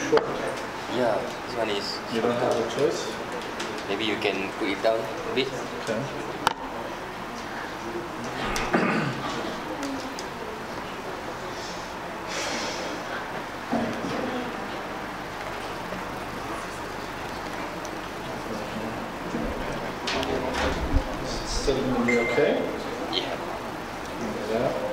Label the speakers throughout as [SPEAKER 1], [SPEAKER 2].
[SPEAKER 1] short.
[SPEAKER 2] Yeah, this one is.
[SPEAKER 1] You don't have a choice?
[SPEAKER 2] Maybe you can put it down a bit.
[SPEAKER 1] Okay. Still going to be okay?
[SPEAKER 2] Yeah.
[SPEAKER 1] Yeah.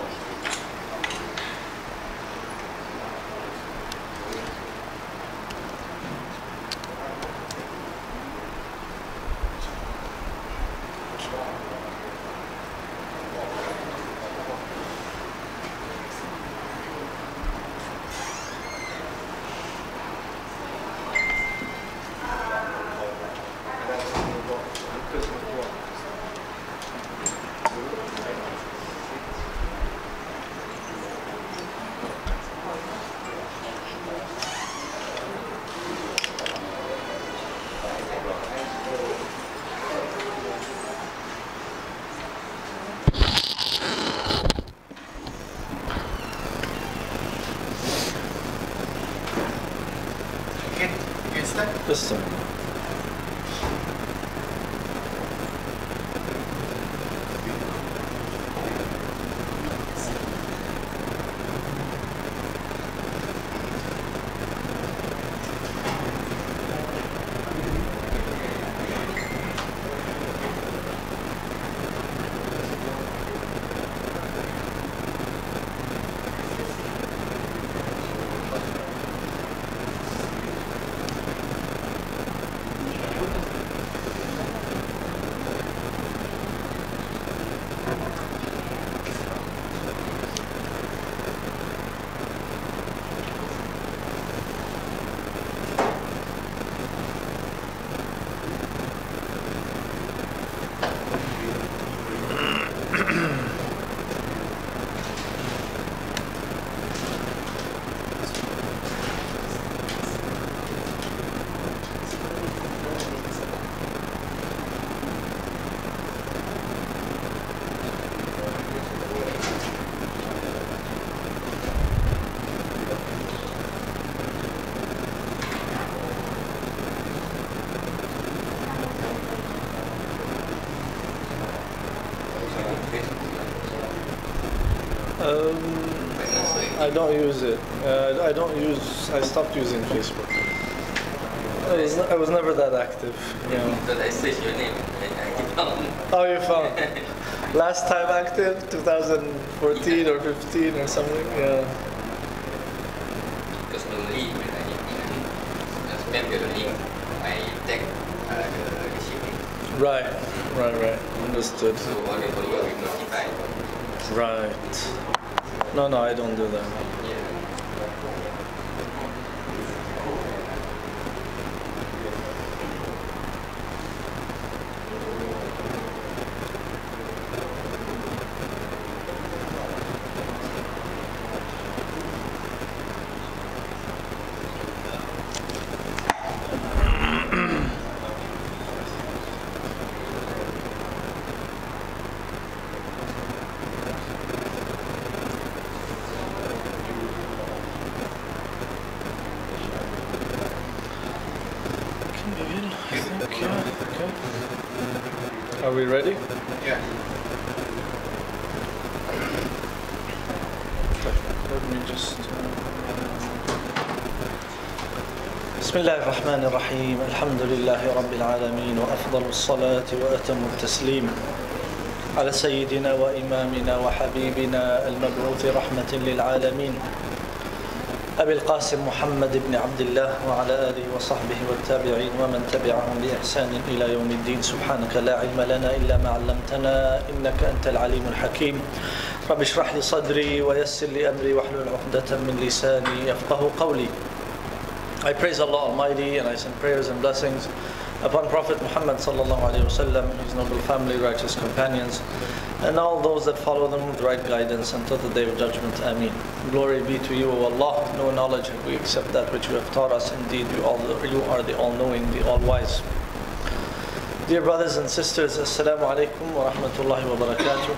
[SPEAKER 1] System. I don't use it. I stopped using Facebook. I was never that active. You know.
[SPEAKER 2] But I searched your name and I found.
[SPEAKER 1] Oh, you found. Last time active, 2014 or 15 or something. Yeah.
[SPEAKER 2] Because normally when I spam the link, I tag the shipping.
[SPEAKER 1] Right. Understood.
[SPEAKER 2] So all the followers will notify.
[SPEAKER 1] Right. No, I don't do that.
[SPEAKER 2] Yeah.
[SPEAKER 1] Are we ready?
[SPEAKER 2] Yeah.
[SPEAKER 1] Let me just. بسم الله الرحمن الرحيم الحمد لله رب العالمين وأفضل الصلاة وأتم التسليم على سيدنا وإمامنا وحبيبنا المبعوث رحمة للعالمين أبي القاسم محمد بن عبد الله وعلى آله وصحبه والتابعين ومن تبعهم بإحسان إلى يوم الدين سبحانك لا علم لنا إلا ما علمتنا إنك أنت العليم الحكيم رب اشرح لي صدري ويسر لي أمري واحلل عقدة من لساني يفقه قولي. I praise Allah Almighty and I send prayers and blessings upon Prophet Muhammad sallallahu alaihi wasallam, his noble family, righteous companions, and all those that follow them with right guidance until the day of judgment. Ameen. Glory be to you, O Allah. No knowledge have we except that which you have taught us. Indeed, you are the all-knowing, the all-wise. Dear brothers and sisters, Assalamu alaikum wa rahmatullahi wa barakatuh.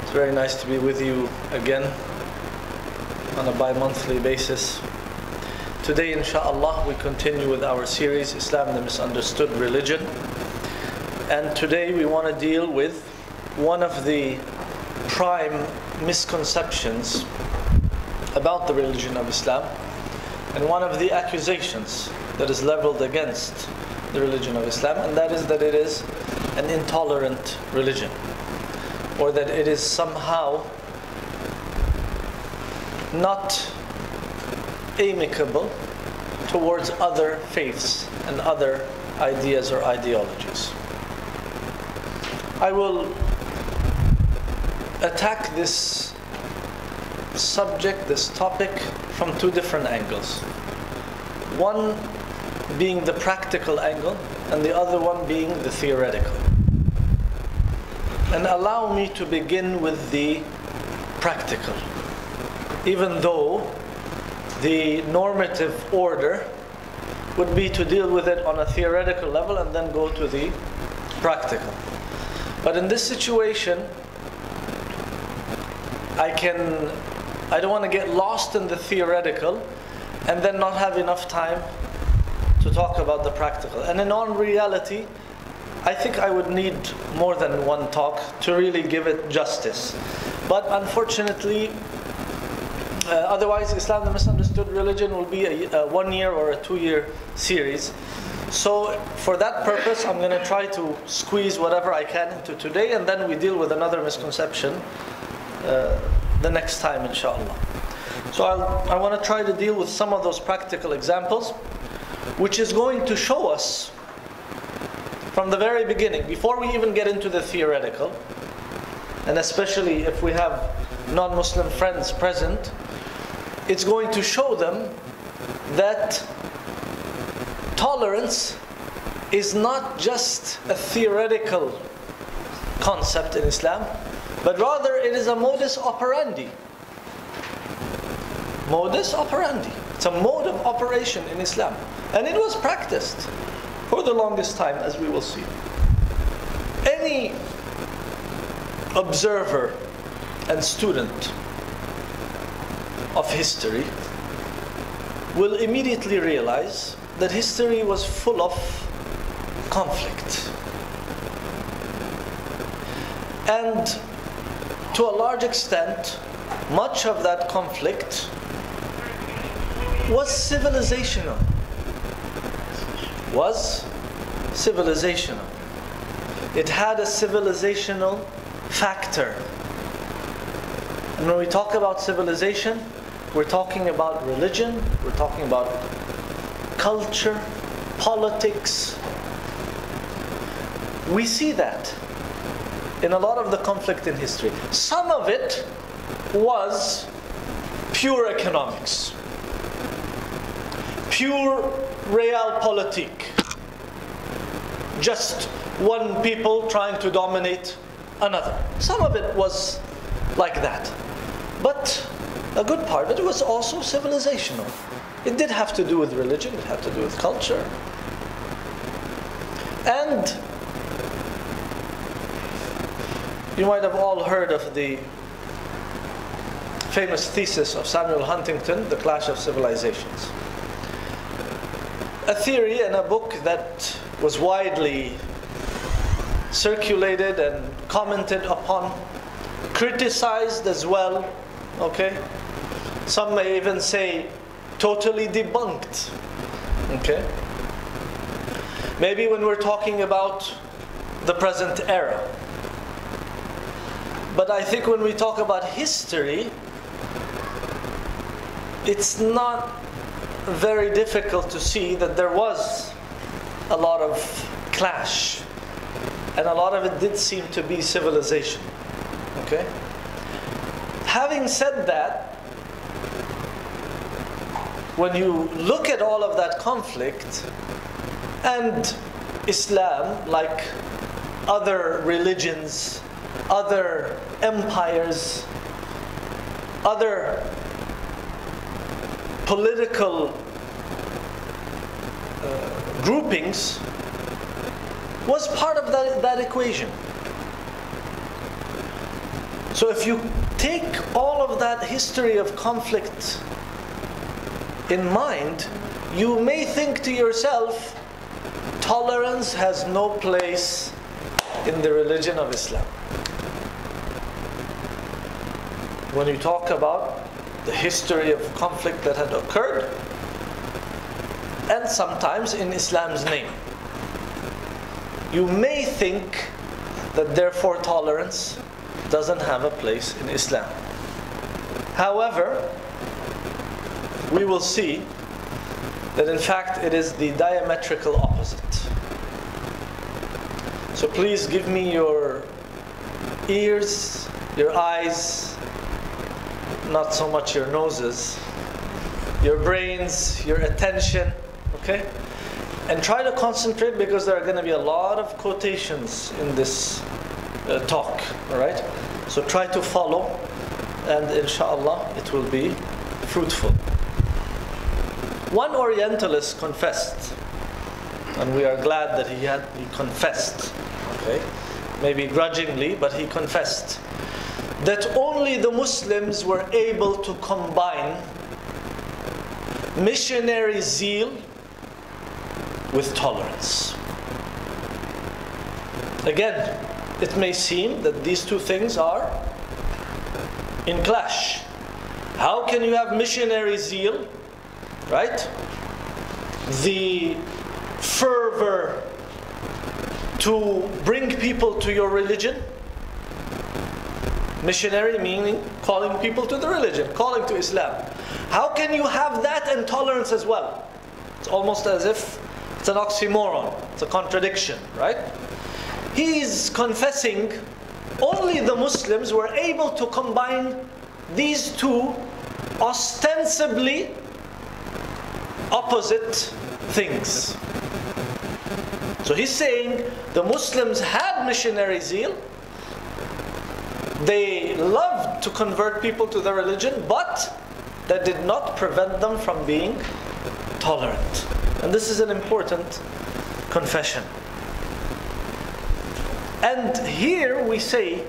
[SPEAKER 1] It's very nice to be with you again on a bi-monthly basis. Today, inshallah, we continue with our series, Islam, the Misunderstood Religion. And today we want to deal with one of the prime misconceptions about the religion of Islam, and one of the accusations that is leveled against the religion of Islam, and that is that it is an intolerant religion, or that it is somehow not amicable towards other faiths and other ideas or ideologies. I will attack this subject, this topic, from two different angles. One being the practical angle, and the other one being the theoretical. And allow me to begin with the practical, even though the normative order would be to deal with it on a theoretical level and then go to the practical. But in this situation, I don't want to get lost in the theoretical and then not have enough time to talk about the practical. And in all reality, I think I would need more than one talk to really give it justice. But unfortunately, otherwise Islam, the Misunderstood Religion, will be a 1 year or a 2 year series. So for that purpose, I'm going to try to squeeze whatever I can into today, and then we deal with another misconception the next time, inshallah. So I want to try to deal with some of those practical examples, which is going to show us from the very beginning, before we even get into the theoretical, and especially if we have non-Muslim friends present, it's going to show them that tolerance is not just a theoretical concept in Islam, but rather it is a modus operandi. Modus operandi. It's a mode of operation in Islam. And it was practiced for the longest time, as we will see. Any observer and student of history will immediately realize that history was full of conflict. And to a large extent, much of that conflict was civilizational. It had a civilizational factor. And when we talk about civilization, we're talking about religion, we're talking about culture, politics. We see that in a lot of the conflict in history. Some of it was pure economics, pure realpolitik, just one people trying to dominate another. Some of it was like that. But a good part of it was also civilizational. It did have to do with religion, it had to do with culture. And you might have all heard of the famous thesis of Samuel Huntington, The Clash of Civilizations. A theory and a book that was widely circulated and commented upon, criticized as well, okay? Some may even say totally debunked, okay? Maybe when we're talking about the present era. But I think when we talk about history, it's not very difficult to see that there was a lot of clash, and a lot of it did seem to be civilization. Okay? Having said that, when you look at all of that conflict, and Islam, like other religions, other empires, other political groupings, was part of that equation. So if you take all of that history of conflict in mind, you may think to yourself, tolerance has no place in the religion of Islam. When you talk about the history of conflict that had occurred, and sometimes in Islam's name, you may think that therefore tolerance doesn't have a place in Islam. However, we will see that in fact it is the diametrical opposite. So please give me your ears, your eyes, not so much your noses, your brains, your attention, okay? And try to concentrate, because there are going to be a lot of quotations in this talk, all right? So try to follow, and inshallah it will be fruitful. One Orientalist confessed, and we are glad that he confessed, okay? Maybe grudgingly, but he confessed that only the Muslims were able to combine missionary zeal with tolerance. Again, it may seem that these two things are in clash. How can you have missionary zeal, right? The fervor to bring people to your religion. Missionary meaning calling people to the religion, calling to Islam. How can you have that and tolerance as well? It's almost as if it's an oxymoron, it's a contradiction, right? He is confessing only the Muslims were able to combine these two ostensibly opposite things. So he's saying the Muslims had missionary zeal, they loved to convert people to the religion, but that did not prevent them from being tolerant. And this is an important confession. And here we say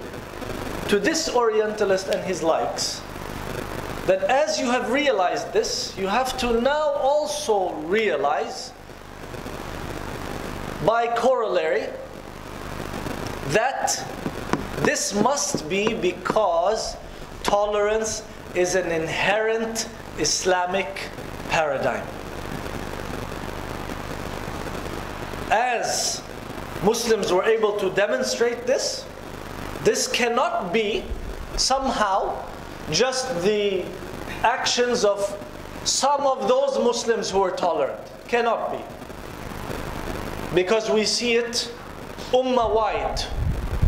[SPEAKER 1] to this Orientalist and his likes, that as you have realized this, you have to now also realize by corollary that this must be because tolerance is an inherent Islamic paradigm. As Muslims were able to demonstrate this, this cannot be somehow just the actions of some of those Muslims who are tolerant. Cannot be. Because we see it ummah-wide,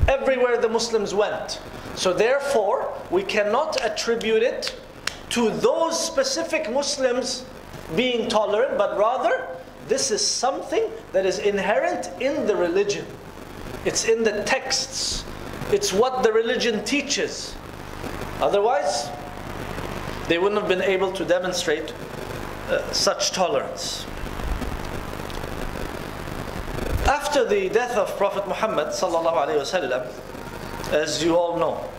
[SPEAKER 1] everywhere the Muslims went. So therefore, we cannot attribute it to those specific Muslims being tolerant, but rather, this is something that is inherent in the religion. It's in the texts. It's what the religion teaches. Otherwise, they wouldn't have been able to demonstrate such tolerance. After the death of Prophet Muhammad ﷺ, as you all know,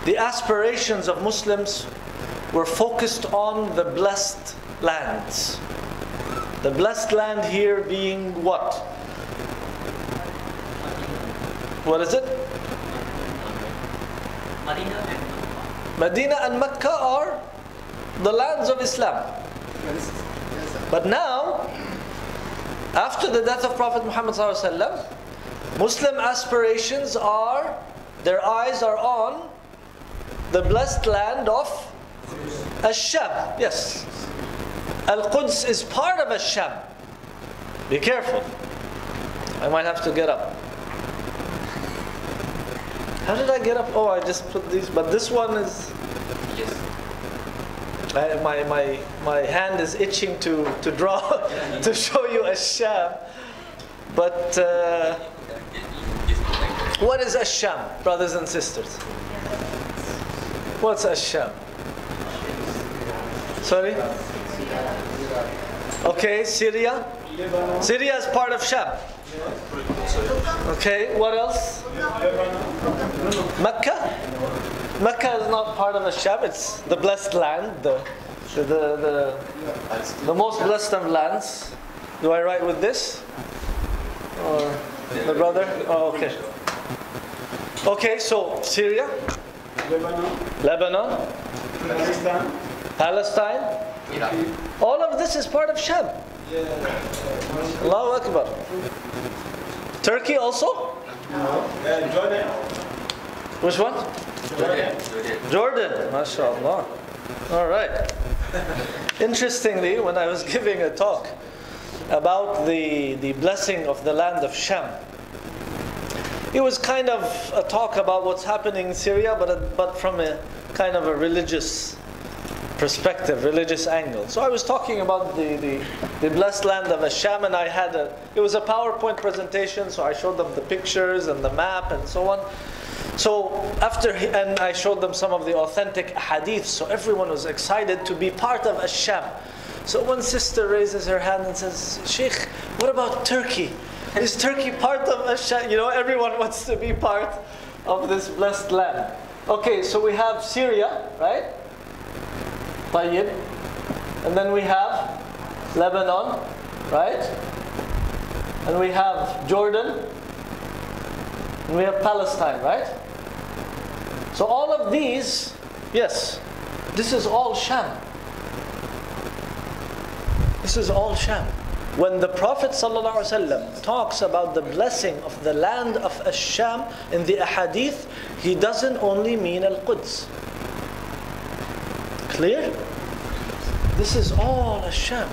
[SPEAKER 1] the aspirations of Muslims were focused on the blessed lands. The blessed land here being what? What is it? Medina and Mecca are the lands of Islam. But now, after the death of Prophet Muhammad ﷺ, Muslim aspirations are, their eyes are on the blessed land of Ash-Sham. Yes. Al-Quds is part of Ash-Sham. Be careful. I might have to get up. How did I get up? Oh, I just put these, but this one is...
[SPEAKER 2] Yes.
[SPEAKER 1] My hand is itching to draw, to show you Ash-Sham. But what is Ash-Sham, brothers and sisters? What's Ash-Sham? Sorry? Okay, Syria. Syria is part of Sham. Okay, what else? Mecca. Mecca is not part of Sham. It's the blessed land, the The most blessed of lands. Do I write with this? Or the brother? Oh, okay. Okay, so Syria, Lebanon, Palestine. All of this is part of Sham. Allahu Akbar. Turkey also?
[SPEAKER 3] Jordan.
[SPEAKER 1] Which one?
[SPEAKER 2] Jordan.
[SPEAKER 1] Jordan. MashaAllah. All right. Interestingly, when I was giving a talk about the blessing of the land of Sham, it was kind of a talk about what's happening in Syria, but from a kind of a religious perspective, religious angle. So I was talking about the blessed land of Sham, and it was a PowerPoint presentation, so I showed them the pictures and the map and so on. So and I showed them some of the authentic hadiths, so everyone was excited to be part of Sham. So one sister raises her hand and says, "Sheikh, what about Turkey? Is Turkey part of Sham?" You know, everyone wants to be part of this blessed land. Okay, so we have Syria, right? Tayyib. And then we have Lebanon, right? And we have Jordan. And we have Palestine, right? So all of these, yes, this is all Sham. This is all Sham. When the Prophet ﷺ talks about the blessing of the land of Sham in the ahadith, he doesn't only mean Al-Quds. Clear? This is all Sham.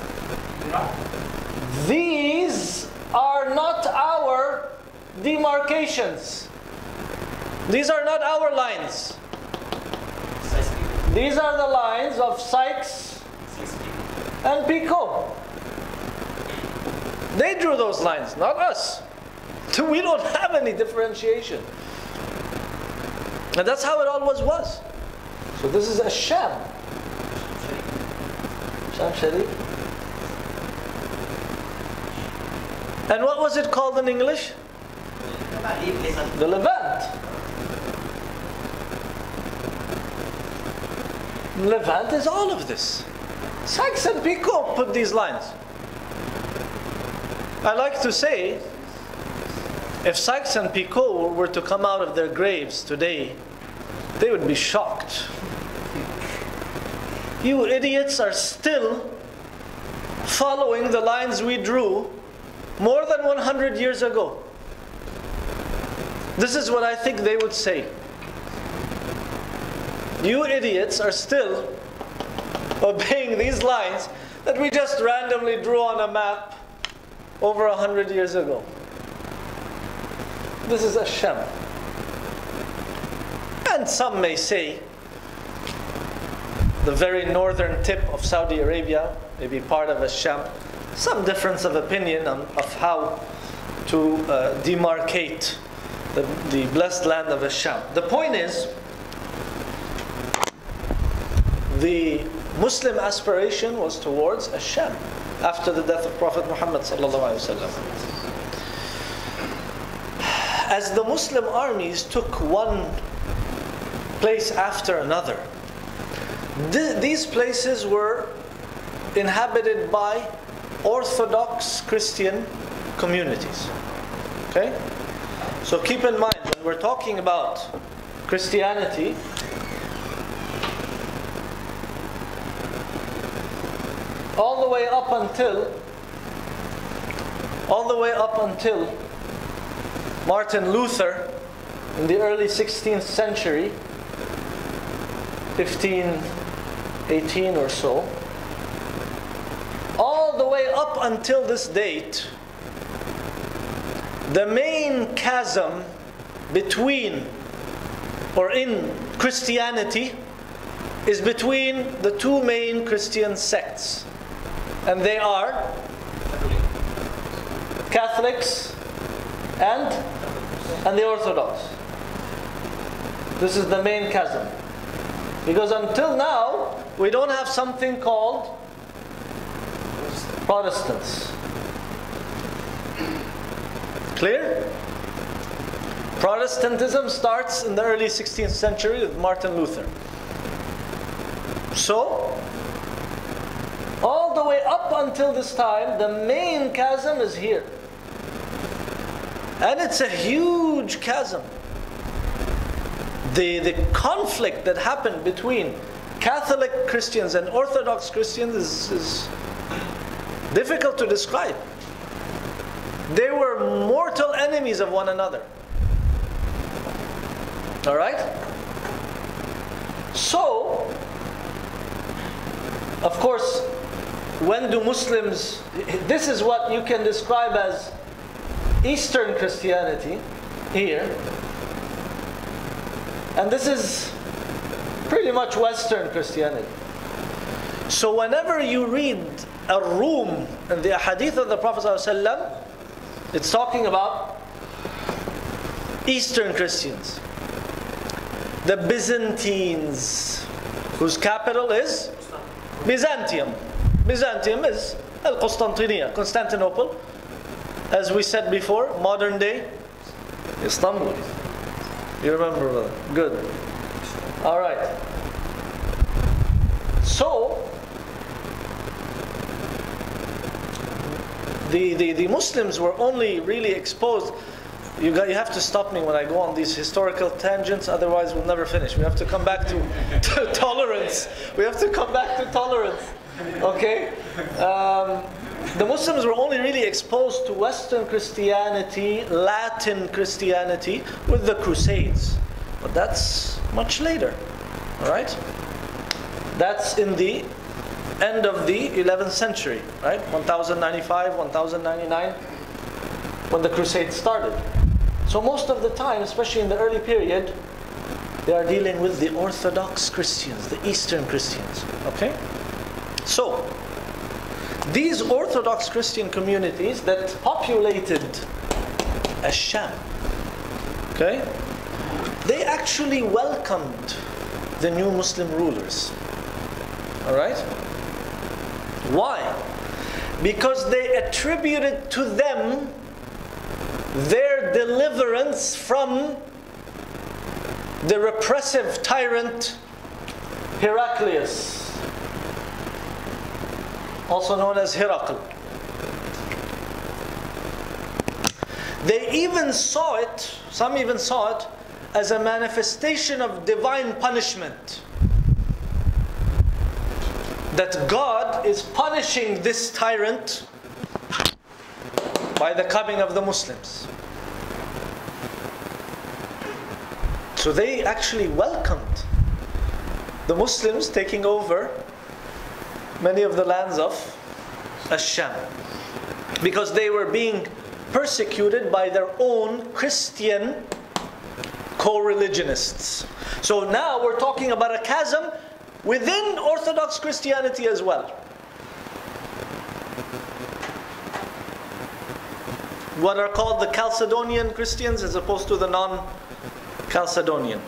[SPEAKER 1] These are not our demarcations. These are not our lines. These are the lines of Sykes and Picot. They drew those lines, not us. So we don't have any differentiation. And that's how it always was. So this is Sham. Sham Sharif. And what was it called in English? The Levant. Levant is all of this. Sykes and Picot put these lines. I like to say, if Sykes and Picot were to come out of their graves today, they would be shocked. You idiots are still following the lines we drew more than 100 years ago. This is what I think they would say. You idiots are still obeying these lines that we just randomly drew on a map over 100 years ago. This is Sham. And some may say the very northern tip of Saudi Arabia may be part of Sham. Some difference of opinion of how to demarcate the blessed land of Sham. The point is, the Muslim aspiration was towards Sham after the death of Prophet Muhammad sallallahu alaihi wasallam. As the Muslim armies took one place after another, these places were inhabited by Orthodox Christian communities. Okay? So keep in mind, when we're talking about Christianity, all the way up until Martin Luther in the early 16th century, 1518 or so, all the way up until this date, the main chasm between or in Christianity is between the two main Christian sects. And they are Catholics and the Orthodox. This is the main chasm. Because until now, we don't have something called Protestants. Clear? Protestantism starts in the early 16th century with Martin Luther. So, all the way up until this time, the main chasm is here. And it's a huge chasm. The conflict that happened between Catholic Christians and Orthodox Christians is difficult to describe. They were mortal enemies of one another. Alright? So, of course, when do Muslims, this is what you can describe as Eastern Christianity here. And this is pretty much Western Christianity. So whenever you read a room in the hadith of the Prophet ﷺ, it's talking about Eastern Christians. The Byzantines, whose capital is Byzantium. Byzantium is Constantinople. As we said before, modern day Istanbul. You remember that? Good. Alright. So, the Muslims were only really exposed. You have to stop me when I go on these historical tangents, otherwise we'll never finish. We have to come back to tolerance. We have to come back to tolerance. Okay? The Muslims were only really exposed to Western Christianity, Latin Christianity, with the Crusades. But that's much later. Alright? That's in the end of the 11th century, right? 1095, 1099, when the Crusades started. So most of the time, especially in the early period, they are dealing with the Orthodox Christians, the Eastern Christians. Okay? So, these Orthodox Christian communities that populated Ash-Sham, okay, they actually welcomed the new Muslim rulers. Alright? Why? Because they attributed to them their deliverance from the repressive tyrant Heraclius, also known as Herakl. They even saw it, some even saw it, as a manifestation of divine punishment. That God is punishing this tyrant by the coming of the Muslims. So they actually welcomed the Muslims taking over many of the lands of Ash-Sham, because they were being persecuted by their own Christian co-religionists. So now we're talking about a chasm within Orthodox Christianity as well. What are called the Chalcedonian Christians as opposed to the non-Chalcedonian.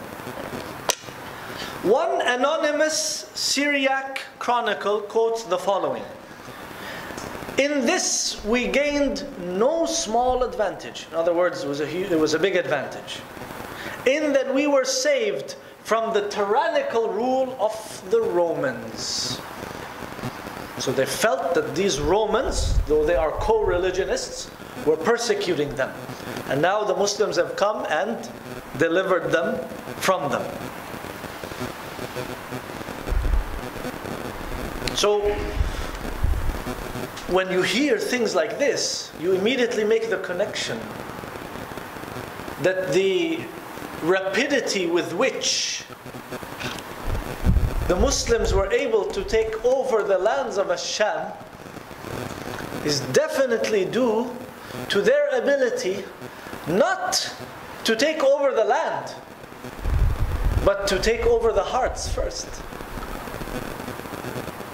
[SPEAKER 1] One anonymous Syriac chronicle quotes the following: "In this we gained no small advantage." In other words, it was a big advantage. "In that we were saved from the tyrannical rule of the Romans." So they felt that these Romans, though they are co-religionists, were persecuting them. And now the Muslims have come and delivered them from them. So, when you hear things like this, you immediately make the connection that the rapidity with which the Muslims were able to take over the lands of Ash-Sham is definitely due to their ability not to take over the land, but to take over the hearts first.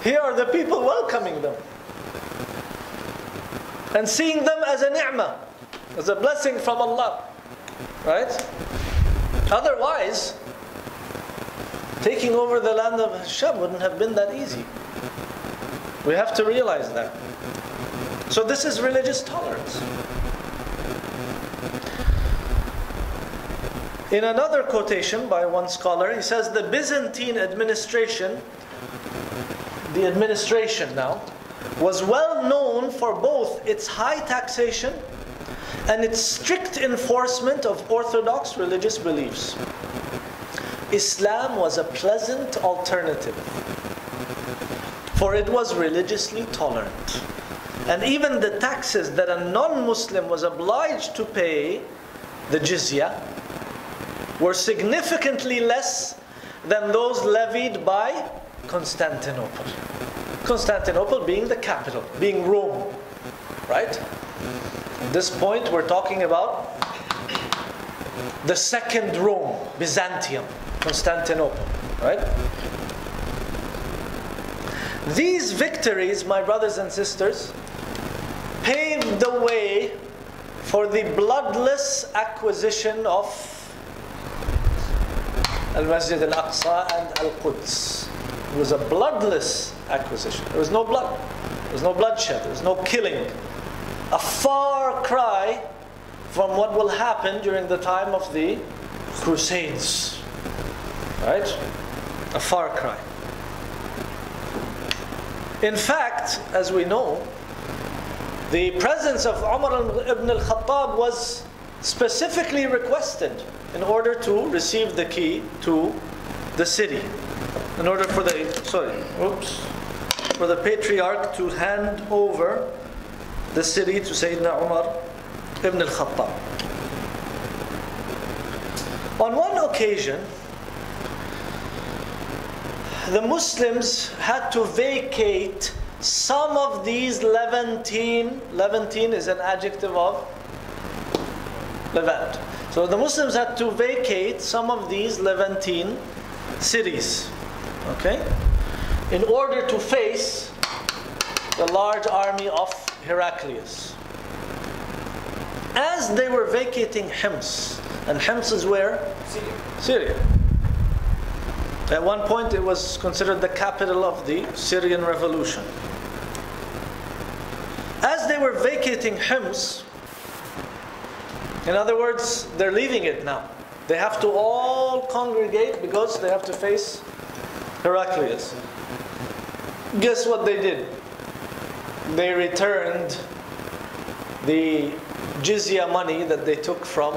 [SPEAKER 1] Here are the people welcoming them and seeing them as a ni'mah, as a blessing from Allah, right? Otherwise, taking over the land of Ash-Sham wouldn't have been that easy. We have to realize that. So this is religious tolerance. In another quotation by one scholar, he says the Byzantine administration the administration now, was well known for both its high taxation and its strict enforcement of orthodox religious beliefs. Islam was a pleasant alternative, for it was religiously tolerant. And even the taxes that a non-Muslim was obliged to pay, the jizya, were significantly less than those levied by Constantinople. Constantinople being the capital, being Rome, right? At this point we're talking about the second Rome, Byzantium, Constantinople, right? These victories, my brothers and sisters, paved the way for the bloodless acquisition of Al-Masjid Al-Aqsa and Al-Quds. It was a bloodless acquisition. There was no blood. There was no bloodshed. There was no killing. A far cry from what will happen during the time of the Crusades. Right? A far cry. In fact, as we know, the presence of Umar ibn al-Khattab was specifically requested in order to receive the key to the city. In order for the patriarch to hand over the city to Sayyidina Umar ibn al-Khattab. On one occasion, the Muslims had to vacate some of these Levantine. Levantine is an adjective of Levant. So the Muslims had to vacate some of these Levantine cities, okay, in order to face the large army of Heraclius. As they were vacating Hims, and Hims is where? Syria. At one point it was considered the capital of the Syrian revolution. As they were vacating Hims, in other words, they're leaving it now. They have to all congregate because they have to face Heraclius. Guess what they did? They returned the jizya money that they took from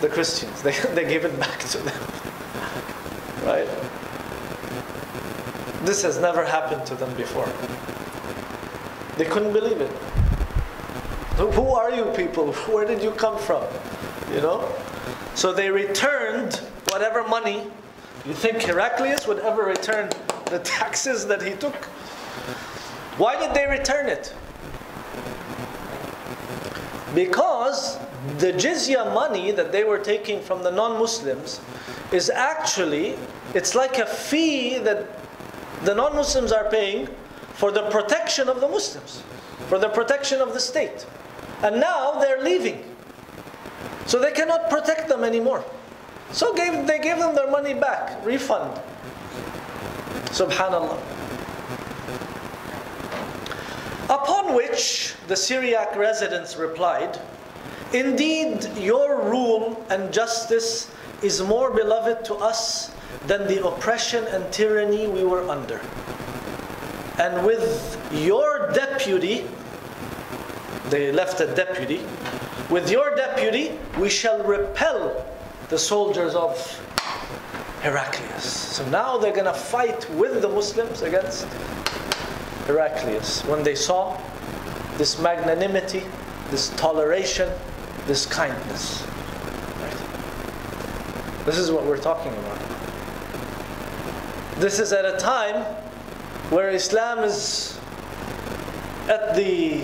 [SPEAKER 1] the Christians. They gave it back to them. Right? This has never happened to them before. They couldn't believe it. Who are you people? Where did you come from? You know? So they returned whatever money. You think Heraclius would ever return the taxes that he took? Why did they return it? Because the jizya money that they were taking from the non-Muslims is actually, it's like a fee that the non-Muslims are paying for the protection of the Muslims, for the protection of the state. And now they're leaving. So they cannot protect them anymore. So they gave them their money back, refund. Subhanallah. Upon which the Syriac residents replied, "Indeed, your rule and justice is more beloved to us than the oppression and tyranny we were under. And with your deputy," they left a deputy, "with your deputy we shall repel the soldiers of Heraclius." So now they're going to fight with the Muslims against Heraclius. When they saw this magnanimity, this toleration, this kindness. Right? This is what we're talking about. This is at a time where Islam is at the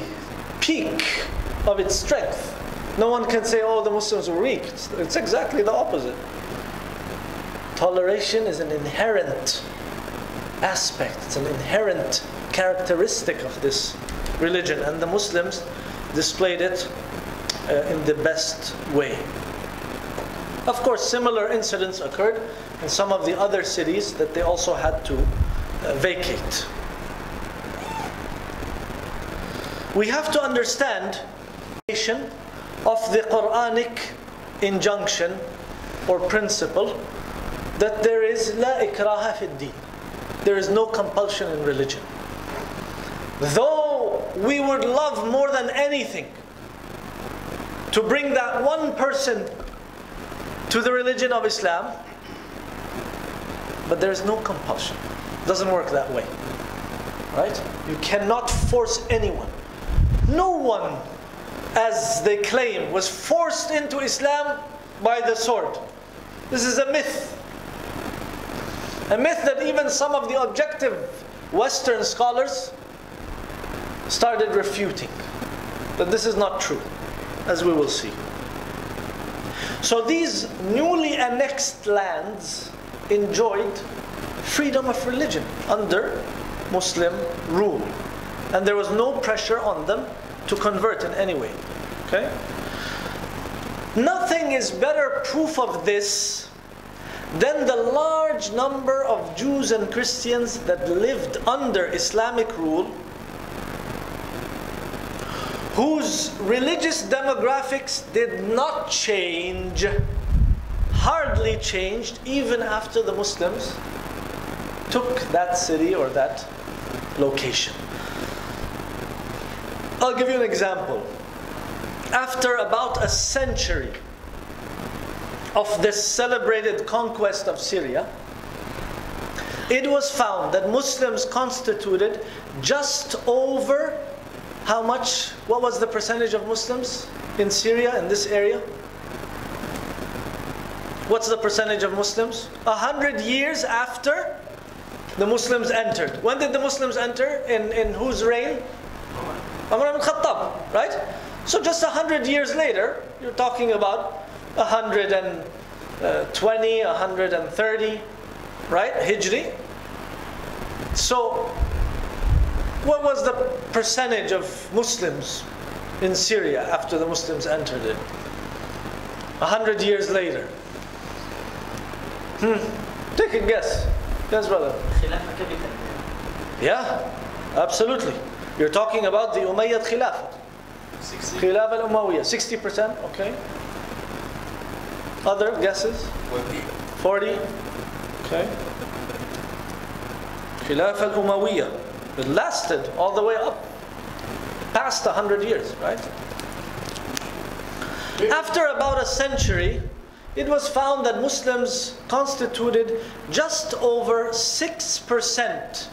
[SPEAKER 1] peak of its strength. No one can say, oh, the Muslims were weak. It's exactly the opposite. Toleration is an inherent aspect. It's an inherent characteristic of this religion. And the Muslims displayed it in the best way. Of course, similar incidents occurred in some of the other cities that they also had to vacate. We have to understand of the Quranic injunction or principle that there is la ikraha fi din. there is no compulsion in religion. Though we would love more than anything to bring that one person to the religion of Islam, but there is no compulsion. It doesn't work that way. Right? You cannot force anyone. No one, as they claim, was forced into Islam by the sword. This is a myth. A myth that even some of the objective Western scholars started refuting. But this is not true, as we will see. So these newly annexed lands enjoyed freedom of religion under Muslim rule. And there was no pressure on them to convert in any way. Okay? Nothing is better proof of this than the large number of Jews and Christians that lived under Islamic rule, whose religious demographics did not change, hardly changed, even after the Muslims took that city or that location. I'll give you an example. After about a century of this celebrated conquest of Syria, it was found that Muslims constituted just over how much? What was the percentage of Muslims in Syria, in this area? What's the percentage of Muslims? 100 years after the Muslims entered. When did the Muslims enter? In whose reign? Umar ibn Khattab, right? So just 100 years later, you're talking about 120, 130, right? Hijri. So what was the percentage of Muslims in Syria after the Muslims entered it? 100 years later. Take a guess. Yes, brother. Yeah, absolutely. You're talking about the Umayyad Khilafah. Khilafah al-Umayyah. 60%, okay. Other guesses? 40. Okay. Khilafah al-Umayyah. It lasted all the way up, past 100 years, right? After about a century, it was found that Muslims constituted just over 6%.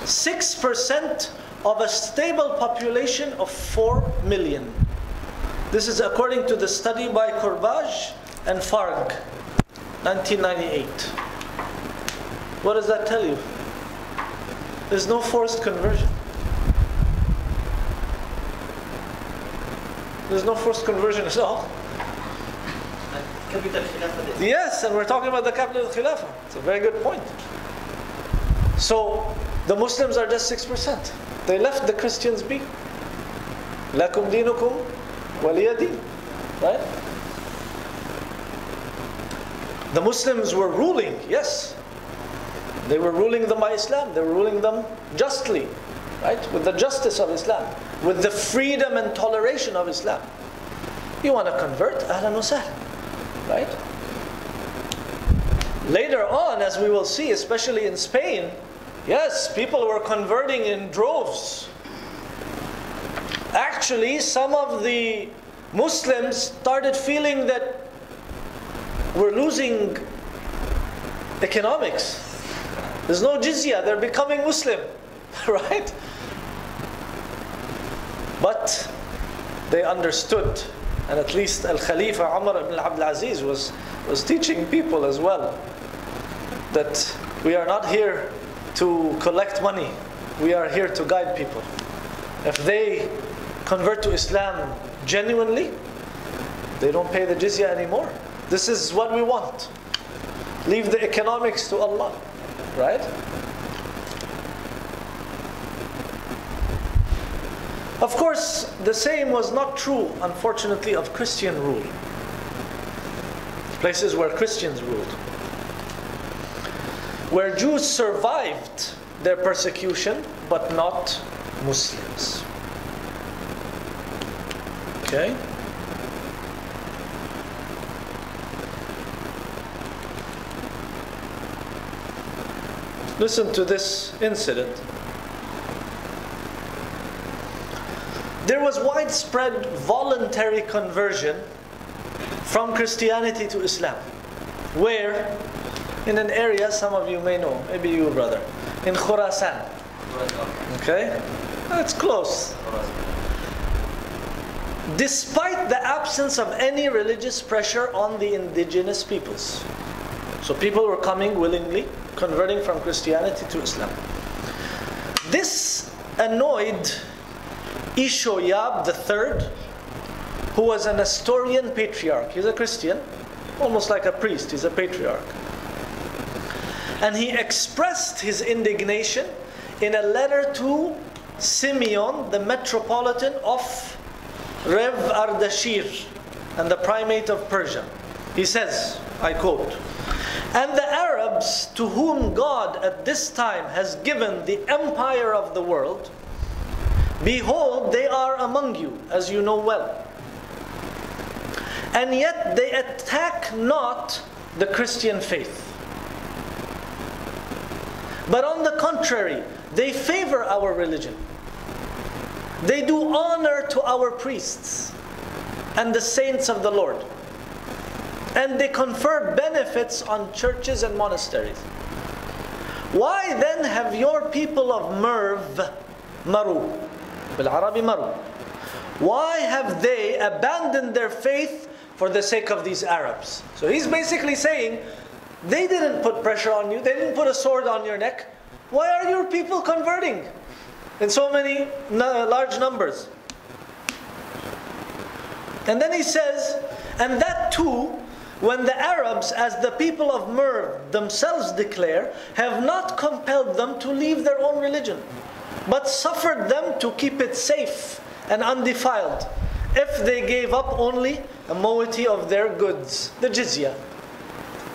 [SPEAKER 1] 6% of a stable population of 4 million. This is according to the study by Courbage and Farg, 1998. What does that tell you? There's no forced conversion. There's no forced conversion at all. Yes, and we're talking about the capital of Khilafah. It's a very good point. So, the Muslims are just 6%. They left the Christians be. Lakum dinukum waliya din. Right? The Muslims were ruling, yes. They were ruling them by Islam. They were ruling them justly, right? With the justice of Islam, with the freedom and toleration of Islam. You want to convert? Ahlan wa sahlan, right? Later on, as we will see, especially in Spain, yes, people were converting in droves. Actually, some of the Muslims started feeling that we're losing economics. There's no jizya, they're becoming Muslim, right? But they understood, and at least Al-Khalifa Umar ibn Abdul Aziz was teaching people as well, that we are not here to collect money, we are here to guide people. If they convert to Islam genuinely, they don't pay the jizya anymore. This is what we want. Leave the economics to Allah. Right? Of course, the same was not true, unfortunately, of Christian rule. Places where Christians ruled. Where Jews survived their persecution, but not Muslims. Okay? Listen to this incident. There was widespread voluntary conversion from Christianity to Islam. Where? In an area some of you may know, maybe you, brother, in Khurasan. Okay? That's close. Despite the absence of any religious pressure on the indigenous peoples. So people were coming willingly, converting from Christianity to Islam. This annoyed Ishoyab III, who was an Nestorian patriarch. He's a Christian, almost like a priest, he's a patriarch. And he expressed his indignation in a letter to Simeon, the metropolitan of Rev Ardashir and the primate of Persia. He says, I quote, "And the Arabs to whom God at this time has given the empire of the world, behold, they are among you, as you know well. And yet they attack not the Christian faith. But on the contrary, they favor our religion. They do honor to our priests and the saints of the Lord. And they confer benefits on churches and monasteries. Why then have your people of Merv, Maru, بالعربي Maru, why have they abandoned their faith for the sake of these Arabs?" So he's basically saying, they didn't put pressure on you, they didn't put a sword on your neck. Why are your people converting in so many large numbers? And then he says, and that too, when the Arabs, as the people of Merv themselves declare, have not compelled them to leave their own religion, but suffered them to keep it safe and undefiled, if they gave up only a moiety of their goods, the jizya.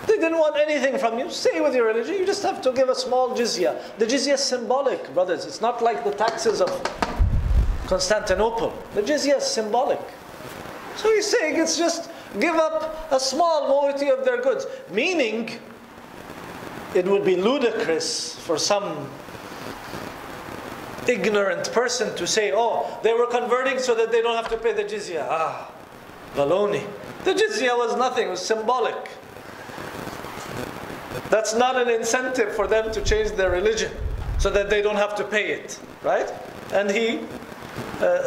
[SPEAKER 1] They didn't want anything from you. Stay with your religion. You just have to give a small jizya. The jizya is symbolic, brothers. It's not like the taxes of Constantinople. The jizya is symbolic. So he's saying it's just give up a small moiety of their goods. Meaning, it would be ludicrous for some ignorant person to say, oh, they were converting so that they don't have to pay the jizya. Ah, baloney. The jizya was nothing. It was symbolic. That's not an incentive for them to change their religion so that they don't have to pay it, right? And he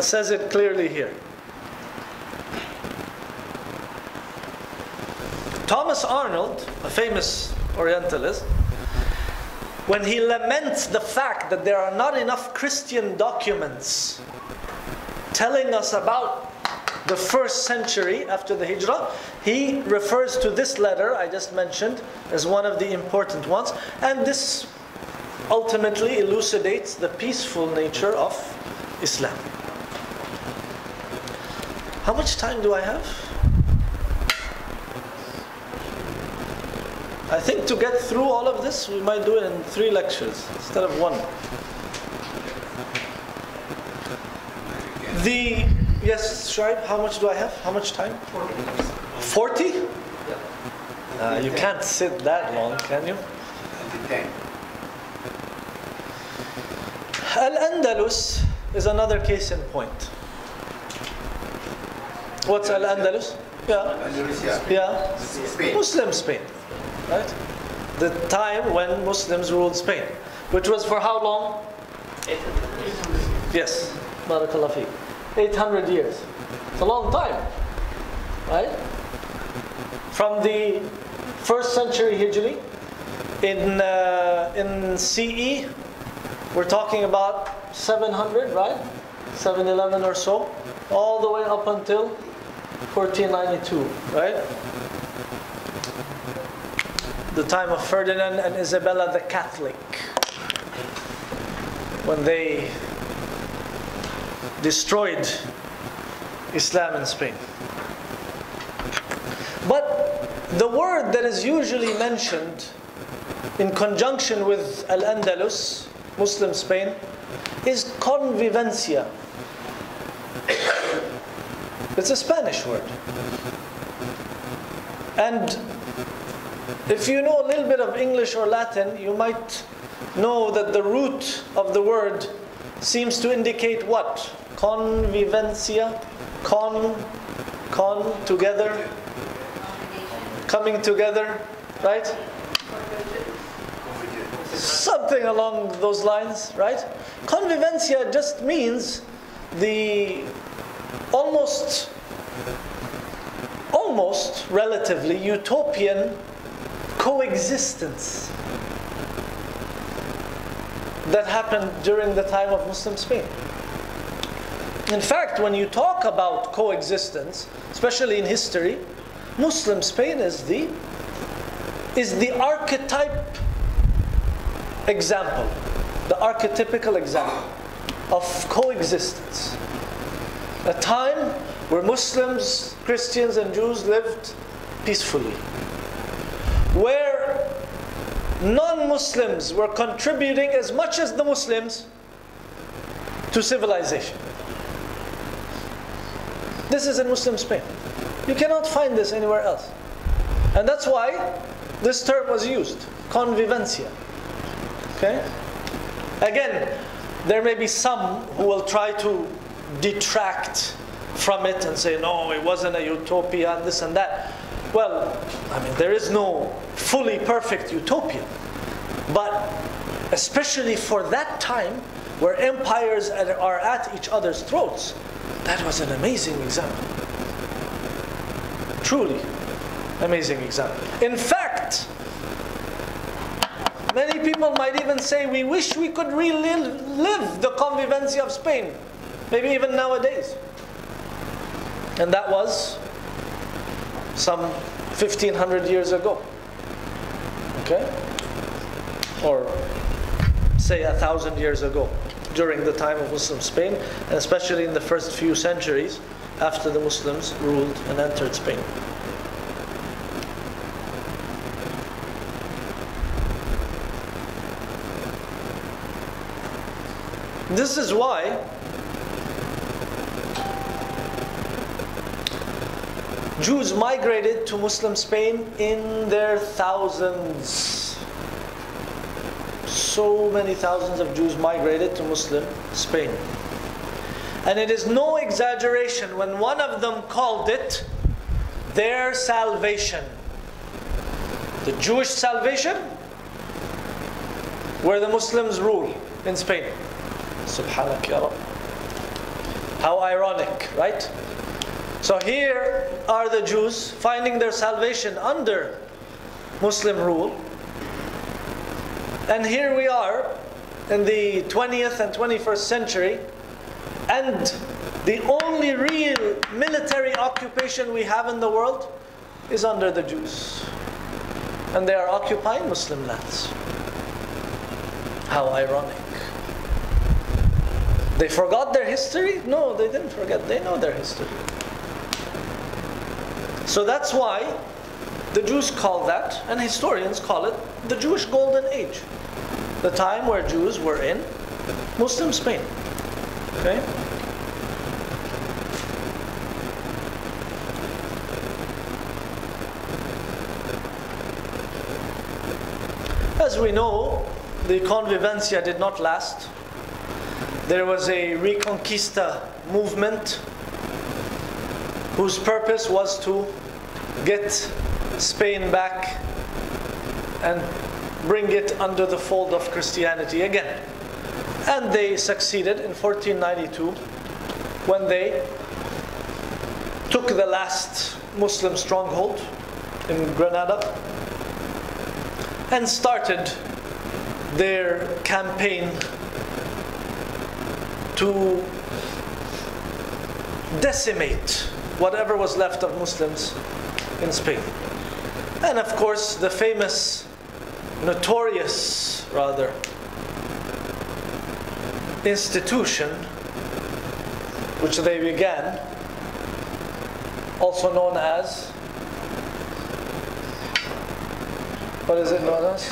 [SPEAKER 1] says it clearly here. Thomas Arnold, a famous Orientalist, when he laments the fact that there are not enough Christian documents telling us about the first century after the Hijrah, he refers to this letter I just mentioned as one of the important ones. And this ultimately elucidates the peaceful nature of Islam. How much time do I have? I think to get through all of this, we might do it in 3 lectures instead of 1. Yes, Shoaib, how much do I have? How much time? 40? Yeah. You can't sit that long, can you?
[SPEAKER 2] 10.
[SPEAKER 1] Al-Andalus is another case in point. What's Al-Andalus? Yeah.
[SPEAKER 2] Spain.
[SPEAKER 1] Muslim Spain. Right? The time when Muslims ruled Spain. Which was for how long?
[SPEAKER 2] 800.
[SPEAKER 1] Yes. Barakallah feek. 800 years. It's a long time. Right? From the 1st century Hijri, in CE, we're talking about 700, right? 711 or so, all the way up until 1492, right? The time of Ferdinand and Isabella the Catholic, when they destroyed Islam in Spain. But the word that is usually mentioned in conjunction with Al-Andalus, Muslim Spain, is convivencia. It's a Spanish word. And If you know a little bit of English or Latin, you might know that the root of the word seems to indicate what? Convivencia, together, coming together, right? Something along those lines, right? Convivencia just means the almost relatively utopian coexistence that happened during the time of Muslim Spain. In fact, when you talk about coexistence, especially in history, Muslim Spain is the archetype example, the archetypical example of coexistence. A time where Muslims, Christians and Jews lived peacefully, where non-Muslims were contributing as much as the Muslims to civilization. This is in Muslim Spain. You cannot find this anywhere else. And that's why this term was used, convivencia. Okay? Again, there may be some who will try to detract from it and say, no, it wasn't a utopia and this and that. Well, I mean, there is no fully perfect utopia. But especially for that time, where empires are at each other's throats, that was an amazing example. Truly amazing example. In fact, many people might even say, we wish we could relive the convivencia of Spain, maybe even nowadays. And that was some 1500 years ago. Okay? Or say 1000 years ago, during the time of Muslim Spain, and especially in the first few centuries after the Muslims ruled and entered Spain. This is why Jews migrated to Muslim Spain in their thousands. So many thousands of Jews migrated to Muslim Spain. And it is no exaggeration when one of them called it their salvation. The Jewish salvation, where the Muslims rule in Spain. Subhanak ya Rab. How ironic, right? So here are the Jews finding their salvation under Muslim rule. And here we are in the 20th and 21st century, and the only real military occupation we have in the world is under the Jews. And they are occupying Muslim lands. How ironic. They forgot their history? No, they didn't forget. They know their history. So that's why the Jews call that, and historians call it, the Jewish Golden Age. The time where Jews were in Muslim Spain. Okay? As we know, the convivencia did not last. There was a Reconquista movement whose purpose was to get Spain back and bring it under the fold of Christianity again. And they succeeded in 1492 when they took the last Muslim stronghold in Granada and started their campaign to decimate whatever was left of Muslims in Spain. And of course, the famous, notorious rather, institution which they began, also known as, what is it known as?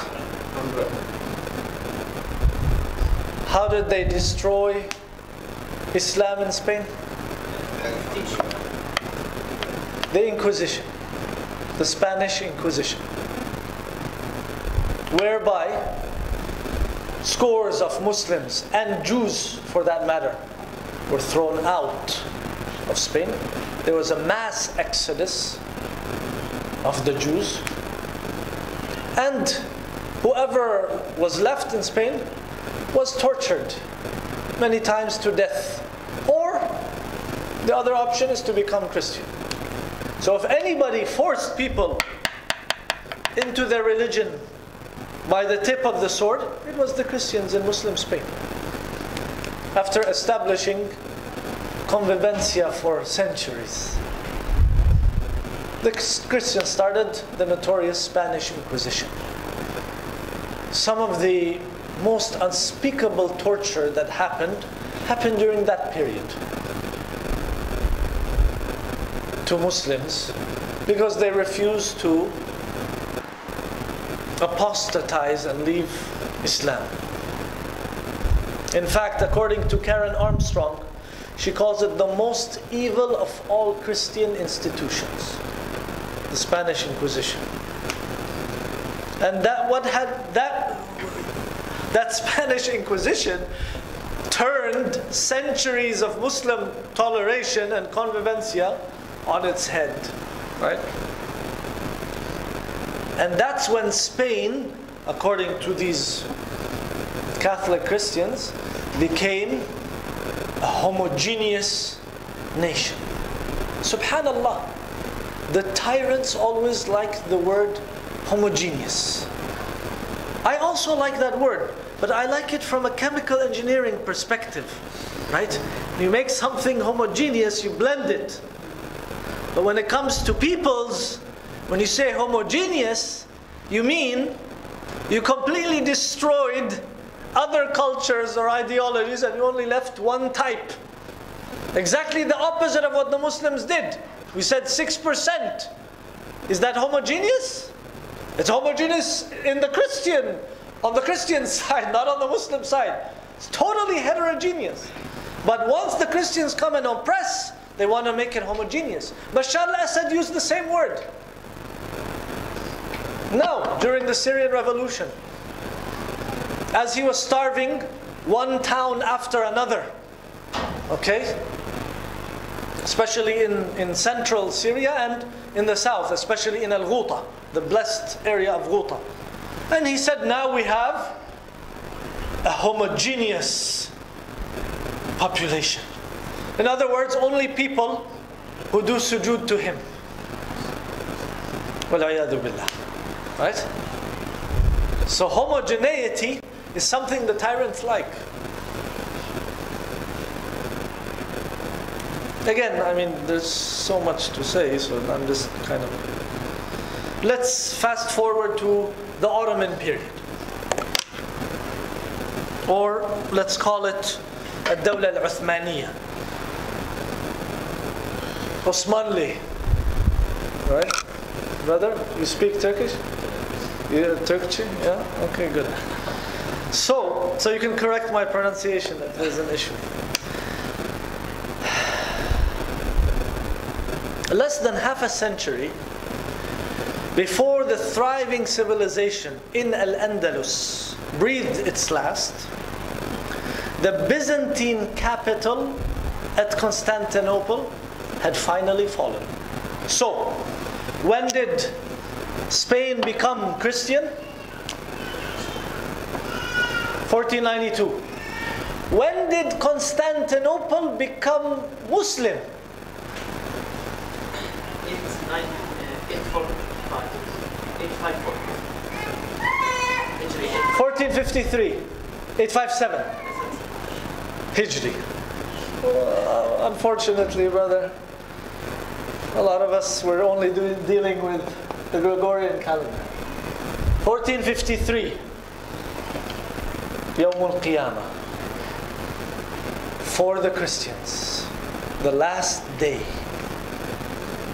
[SPEAKER 1] How did they destroy Islam in Spain? The Inquisition, the Spanish Inquisition. whereby scores of Muslims and Jews, for that matter, were thrown out of Spain. There was a mass exodus of the Jews, and whoever was left in Spain was tortured many times to death. Or the other option is to become Christian. So if anybody forced people into their religion by the tip of the sword, it was the Christians in Muslim Spain. After establishing convivencia for centuries, the Christians started the notorious Spanish Inquisition. Some of the most unspeakable torture that happened during that period to Muslims, because they refused to apostatize and leave Islam. In fact, according to Karen Armstrong, she calls it the most evil of all Christian institutions, the Spanish Inquisition. And that Spanish Inquisition turned centuries of Muslim toleration and convivencia on its head, right? And that's when Spain, according to these Catholic Christians, became a homogeneous nation. Subhanallah, the tyrants always like the word homogeneous. I also like that word, but I like it from a chemical engineering perspective, right? You make something homogeneous, you blend it. But when it comes to peoples, when you say homogeneous, you mean you completely destroyed other cultures or ideologies and you only left one type. Exactly the opposite of what the Muslims did. We said 6%. Is that homogeneous? It's homogeneous on the Christian side, not on the Muslim side. It's totally heterogeneous. But once the Christians come and oppress, they want to make it homogeneous. Bashar al-Assad used the same word. Now, during the Syrian revolution, as he was starving one town after another, okay? Especially in central Syria and in the south, especially in Al-Ghouta, the blessed area of Ghouta. And he said, now we have a homogeneous population. In other words, only people who do sujood to him. Wal-'iyadhu billah. Right? So homogeneity is something the tyrants like. Again, I mean, there's so much to say, so I'm just kind of... Let's fast forward to the Ottoman period. Or let's call it Ad-Dawla al-Uthmaniyya. Osmanli. Right? Brother, you speak Turkish? You're Turkish? Yeah? Okay, good. So you can correct my pronunciation if there's an issue. Less than half a century before the thriving civilization in Al-Andalus breathed its last, the Byzantine capital at Constantinople had finally fallen. So, when did Spain become Christian? 1492. When did Constantinople become Muslim? 1453, 857 Hijri. Unfortunately, brother, a lot of us were only dealing with the Gregorian calendar. 1453, Yawm al-Qiyamah, for the Christians, the last day.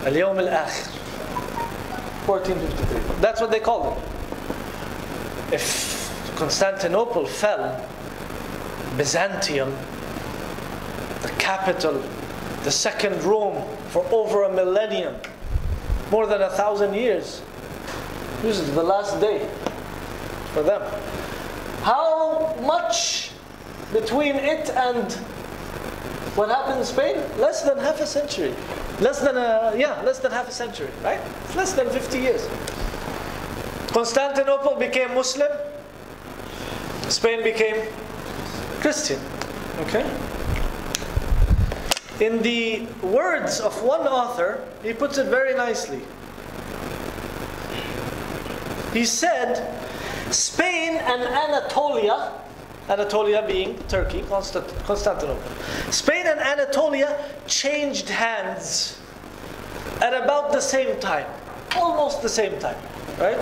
[SPEAKER 1] Al-Yawm al-Akhir, 1453. That's what they called it. If Constantinople fell, Byzantium, the capital, the second Rome for over a millennium, more than 1,000 years, this is the last day. for them. How much between it and what happened in Spain? Less than half a century. Less than half a century, right? It's less than 50 years. Constantinople became Muslim. Spain became Christian. Okay? In the words of one author, he puts it very nicely. He said, Spain and Anatolia, Anatolia being Turkey, Constantinople. Spain and Anatolia changed hands at about the same time. Almost the same time, right?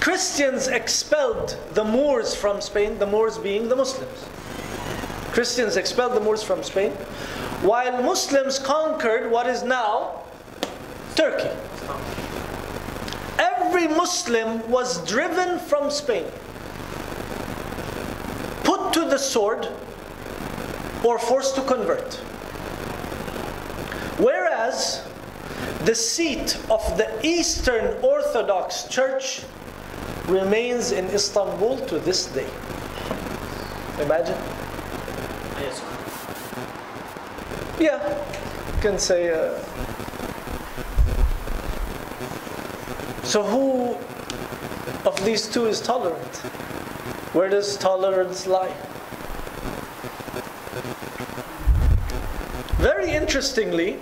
[SPEAKER 1] Christians expelled the Moors from Spain, the Moors being the Muslims. Christians expelled the Moors from Spain, while Muslims conquered what is now Turkey. Every Muslim was driven from Spain, put to the sword, or forced to convert. Whereas the seat of the Eastern Orthodox Church remains in Istanbul to this day. Imagine.
[SPEAKER 3] Yes.
[SPEAKER 1] Yeah, you can say. So who of these two is tolerant? Where does tolerance lie? Very interestingly,